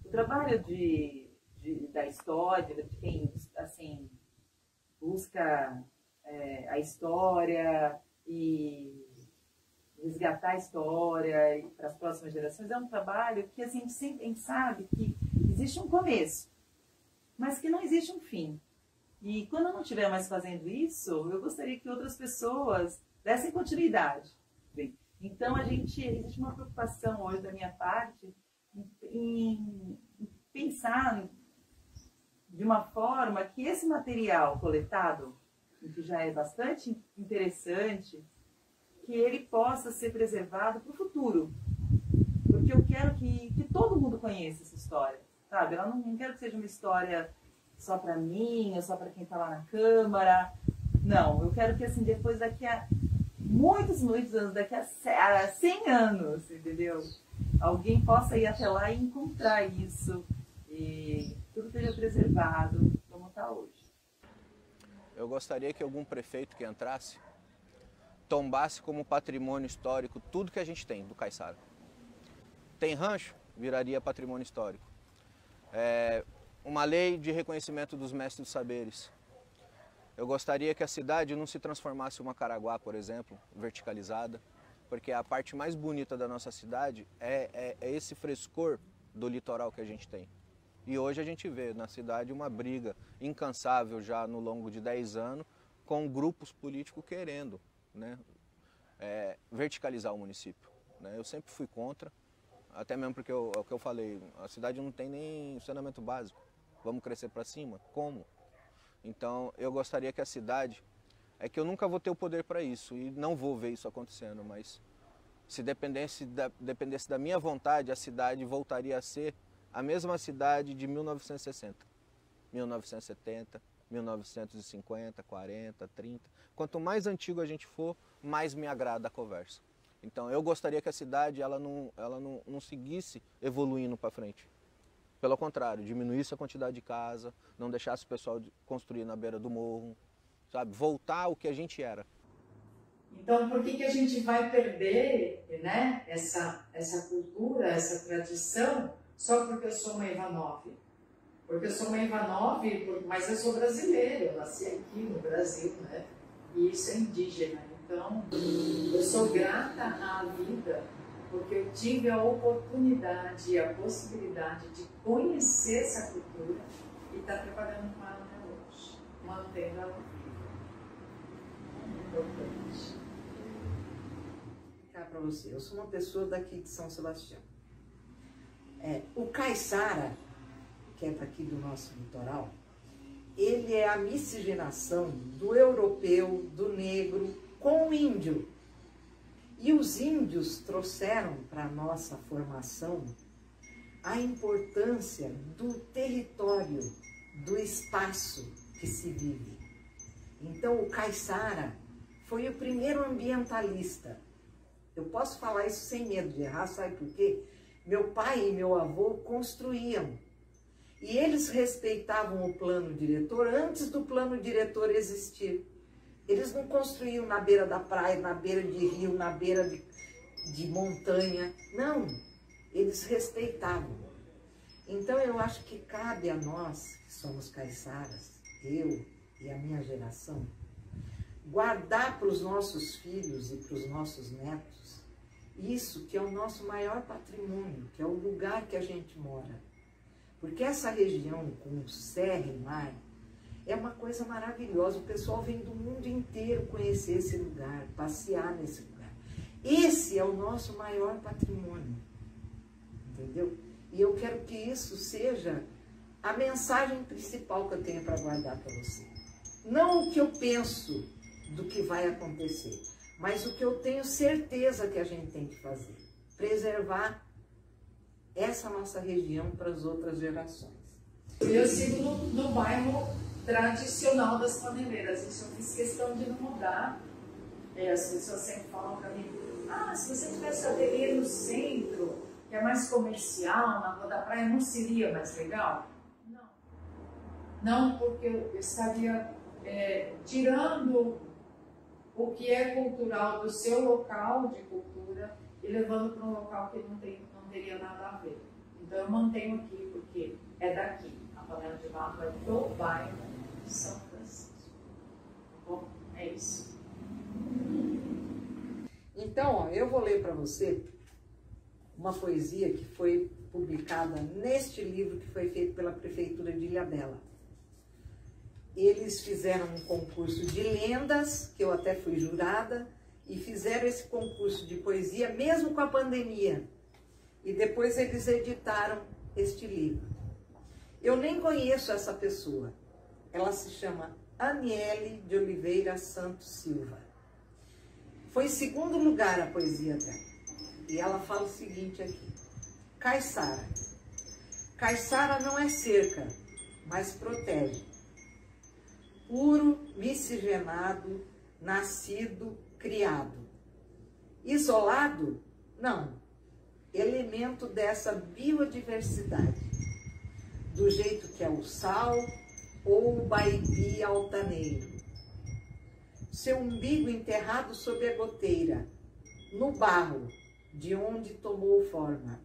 O trabalho da história, de quem assim, busca a história e resgatar a história para as próximas gerações, é um trabalho que assim, a gente sabe que existe um começo, mas que não existe um fim. E quando eu não estiver mais fazendo isso, eu gostaria que outras pessoas dessem continuidade. Então, existe uma preocupação hoje da minha parte em pensar de uma forma que esse material coletado, que já é bastante interessante, que ele possa ser preservado para o futuro. Porque eu quero que todo mundo conheça essa história, sabe? Eu não quero que seja uma história só para mim, ou só para quem está lá na Câmara. Não, eu quero que assim, depois, daqui a muitos anos, daqui a 100 anos, entendeu? Alguém possa ir até lá e encontrar isso, e tudo seja preservado como está hoje. Eu gostaria que algum prefeito que entrasse tombasse como patrimônio histórico tudo que a gente tem do Caiçara. Tem rancho? Viraria patrimônio histórico. Uma lei de reconhecimento dos mestres dos saberes. Eu gostaria que a cidade não se transformasse em uma Caraguá, por exemplo, verticalizada, porque a parte mais bonita da nossa cidade é esse frescor do litoral que a gente tem. E hoje a gente vê na cidade uma briga incansável já no longo de 10 anos com grupos políticos querendo, né, verticalizar o município. Né? Eu sempre fui contra, até mesmo porque é o que eu falei, a cidade não tem nem saneamento básico. Vamos crescer para cima? Como? Então eu gostaria que a cidade, que eu nunca vou ter o poder para isso e não vou ver isso acontecendo, mas se dependesse da minha vontade, a cidade voltaria a ser a mesma cidade de 1960, 1970, 1950, 40, 30. Quanto mais antigo a gente for, mais me agrada a conversa. Então eu gostaria que a cidade ela não seguisse evoluindo para frente. Pelo contrário, diminuísse a quantidade de casa, não deixasse o pessoal construir na beira do morro, sabe? Voltar ao que a gente era. Então, por que a gente vai perder, né, essa cultura, essa tradição, só porque eu sou uma Ivanov? Porque eu sou uma Ivanov, mas eu sou brasileira, eu nasci aqui no Brasil, né? E isso é indígena. Então, eu sou grata à vida, porque eu tive a oportunidade e a possibilidade de conhecer essa cultura e estar trabalhando com ela até hoje, mantendo ela viva. É importante. Vou explicar para você, eu sou uma pessoa daqui de São Sebastião. O Caiçara, que é daqui do nosso litoral, ele é a miscigenação do europeu, do negro, com o índio. E os índios trouxeram para a nossa formação a importância do território, do espaço que se vive. Então o Caiçara foi o primeiro ambientalista. Eu posso falar isso sem medo de errar, sabe por quê? Meu pai e meu avô construíam. E eles respeitavam o plano diretor antes do plano diretor existir. Eles não construíam na beira da praia, na beira de rio, na beira de... de montanha. Não, eles respeitavam. Então eu acho que cabe a nós, que somos caiçaras, eu e a minha geração, guardar para os nossos filhos e para os nossos netos isso que é o nosso maior patrimônio, que é o lugar que a gente mora. Porque essa região com serra e mar é uma coisa maravilhosa. O pessoal vem do mundo inteiro conhecer esse lugar, passear nesse lugar. Esse é o nosso maior patrimônio, entendeu? E eu quero que isso seja a mensagem principal que eu tenho para guardar para você. Não o que eu penso do que vai acontecer, mas o que eu tenho certeza que a gente tem que fazer. Preservar essa nossa região para as outras gerações. Eu sigo no bairro tradicional das paneleiras. Isso eu fiz questão de não mudar. As pessoas sempre falam para mim, se você tivesse ateliê no centro, que é mais comercial, na Rua da Praia, não seria mais legal? Não. Não, porque eu estaria tirando o que é cultural do seu local de cultura e levando para um local que não teria nada a ver. Então eu mantenho aqui, porque é daqui. A panela de barro é do bairro de São Francisco. Bom, é isso. Então, eu vou ler para você uma poesia que foi publicada neste livro que foi feito pela Prefeitura de Ilhabela. Eles fizeram um concurso de lendas, que eu até fui jurada, e fizeram esse concurso de poesia mesmo com a pandemia. E depois eles editaram este livro. Eu nem conheço essa pessoa. Ela se chama Aniele de Oliveira Santos Silva. Foi segundo lugar a poesia dela. E ela fala o seguinte aqui. Caiçara. Caiçara não é cerca, mas protege. Puro, miscigenado, nascido, criado. Isolado? Não. Elemento dessa biodiversidade. Do jeito que é o sal ou o baibi altaneiro. Seu umbigo enterrado sob a goteira, no barro, de onde tomou forma,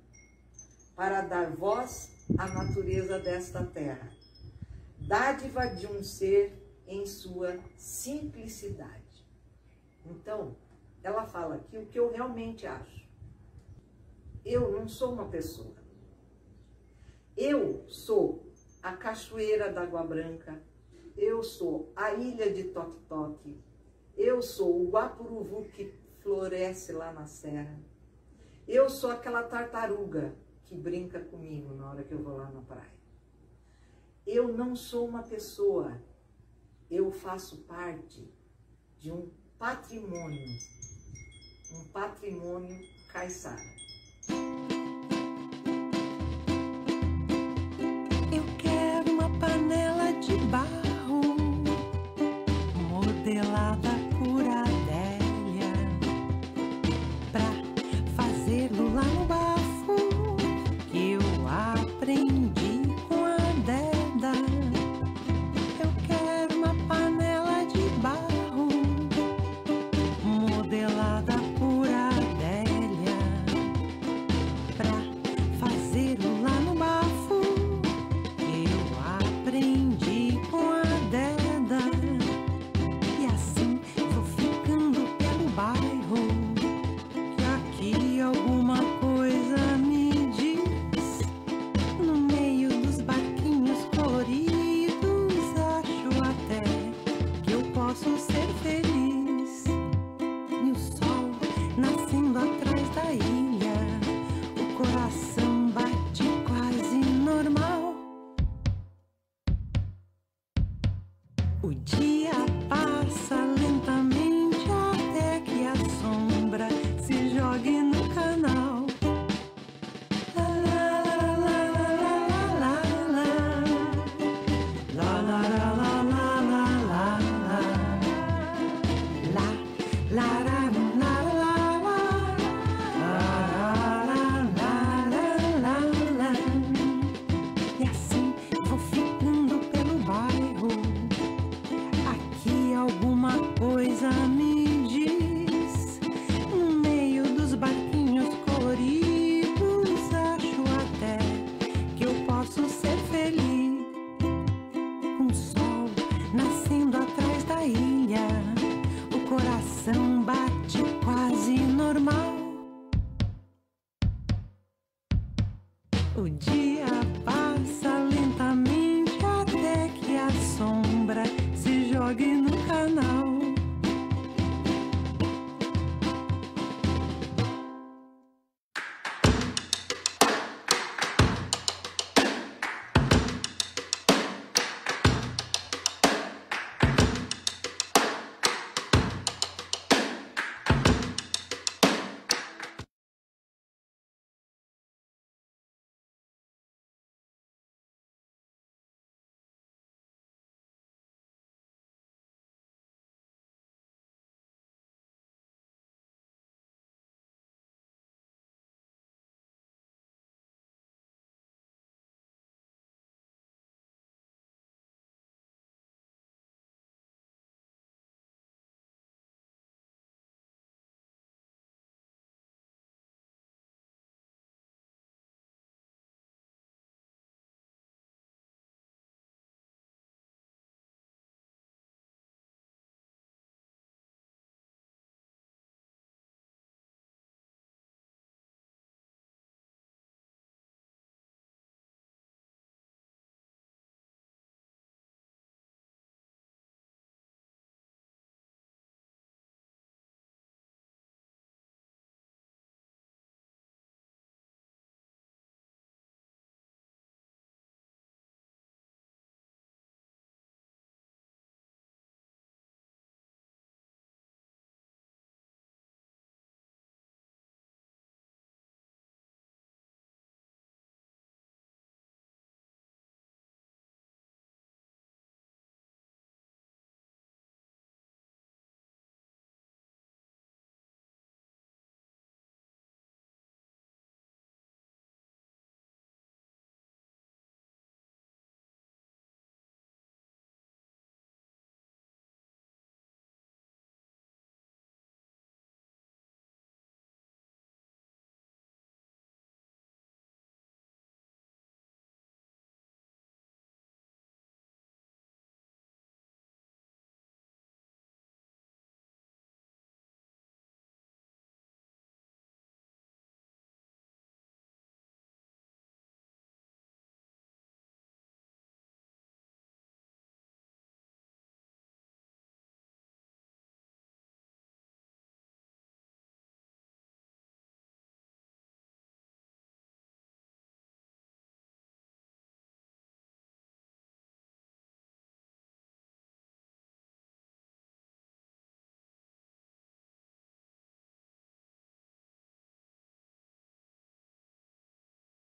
para dar voz à natureza desta terra, dádiva de um ser em sua simplicidade. Então, ela fala aqui o que eu realmente acho. Eu não sou uma pessoa. Eu sou a Cachoeira da Água Branca, eu sou a Ilha de Toque-Toque, eu sou o guapuruvu que floresce lá na serra, eu sou aquela tartaruga que brinca comigo na hora que eu vou lá na praia. Eu não sou uma pessoa, eu faço parte de um patrimônio caiçara. Eu quero uma panela de barro modelada por Adélia pra fazê-lo lá no bafo que eu aprendi com a Deda. Eu quero uma panela de barro modelada por Adélia pra fazê-lo lá no bafo que eu aprendi com a Deda. E assim vou ficando pelo bairro, que aqui alguma coisa me diz. No meio dos barquinhos coloridos, acho até que eu posso ser feliz. E o sol nascendo atrás da ilha, o coração bate o dia passa.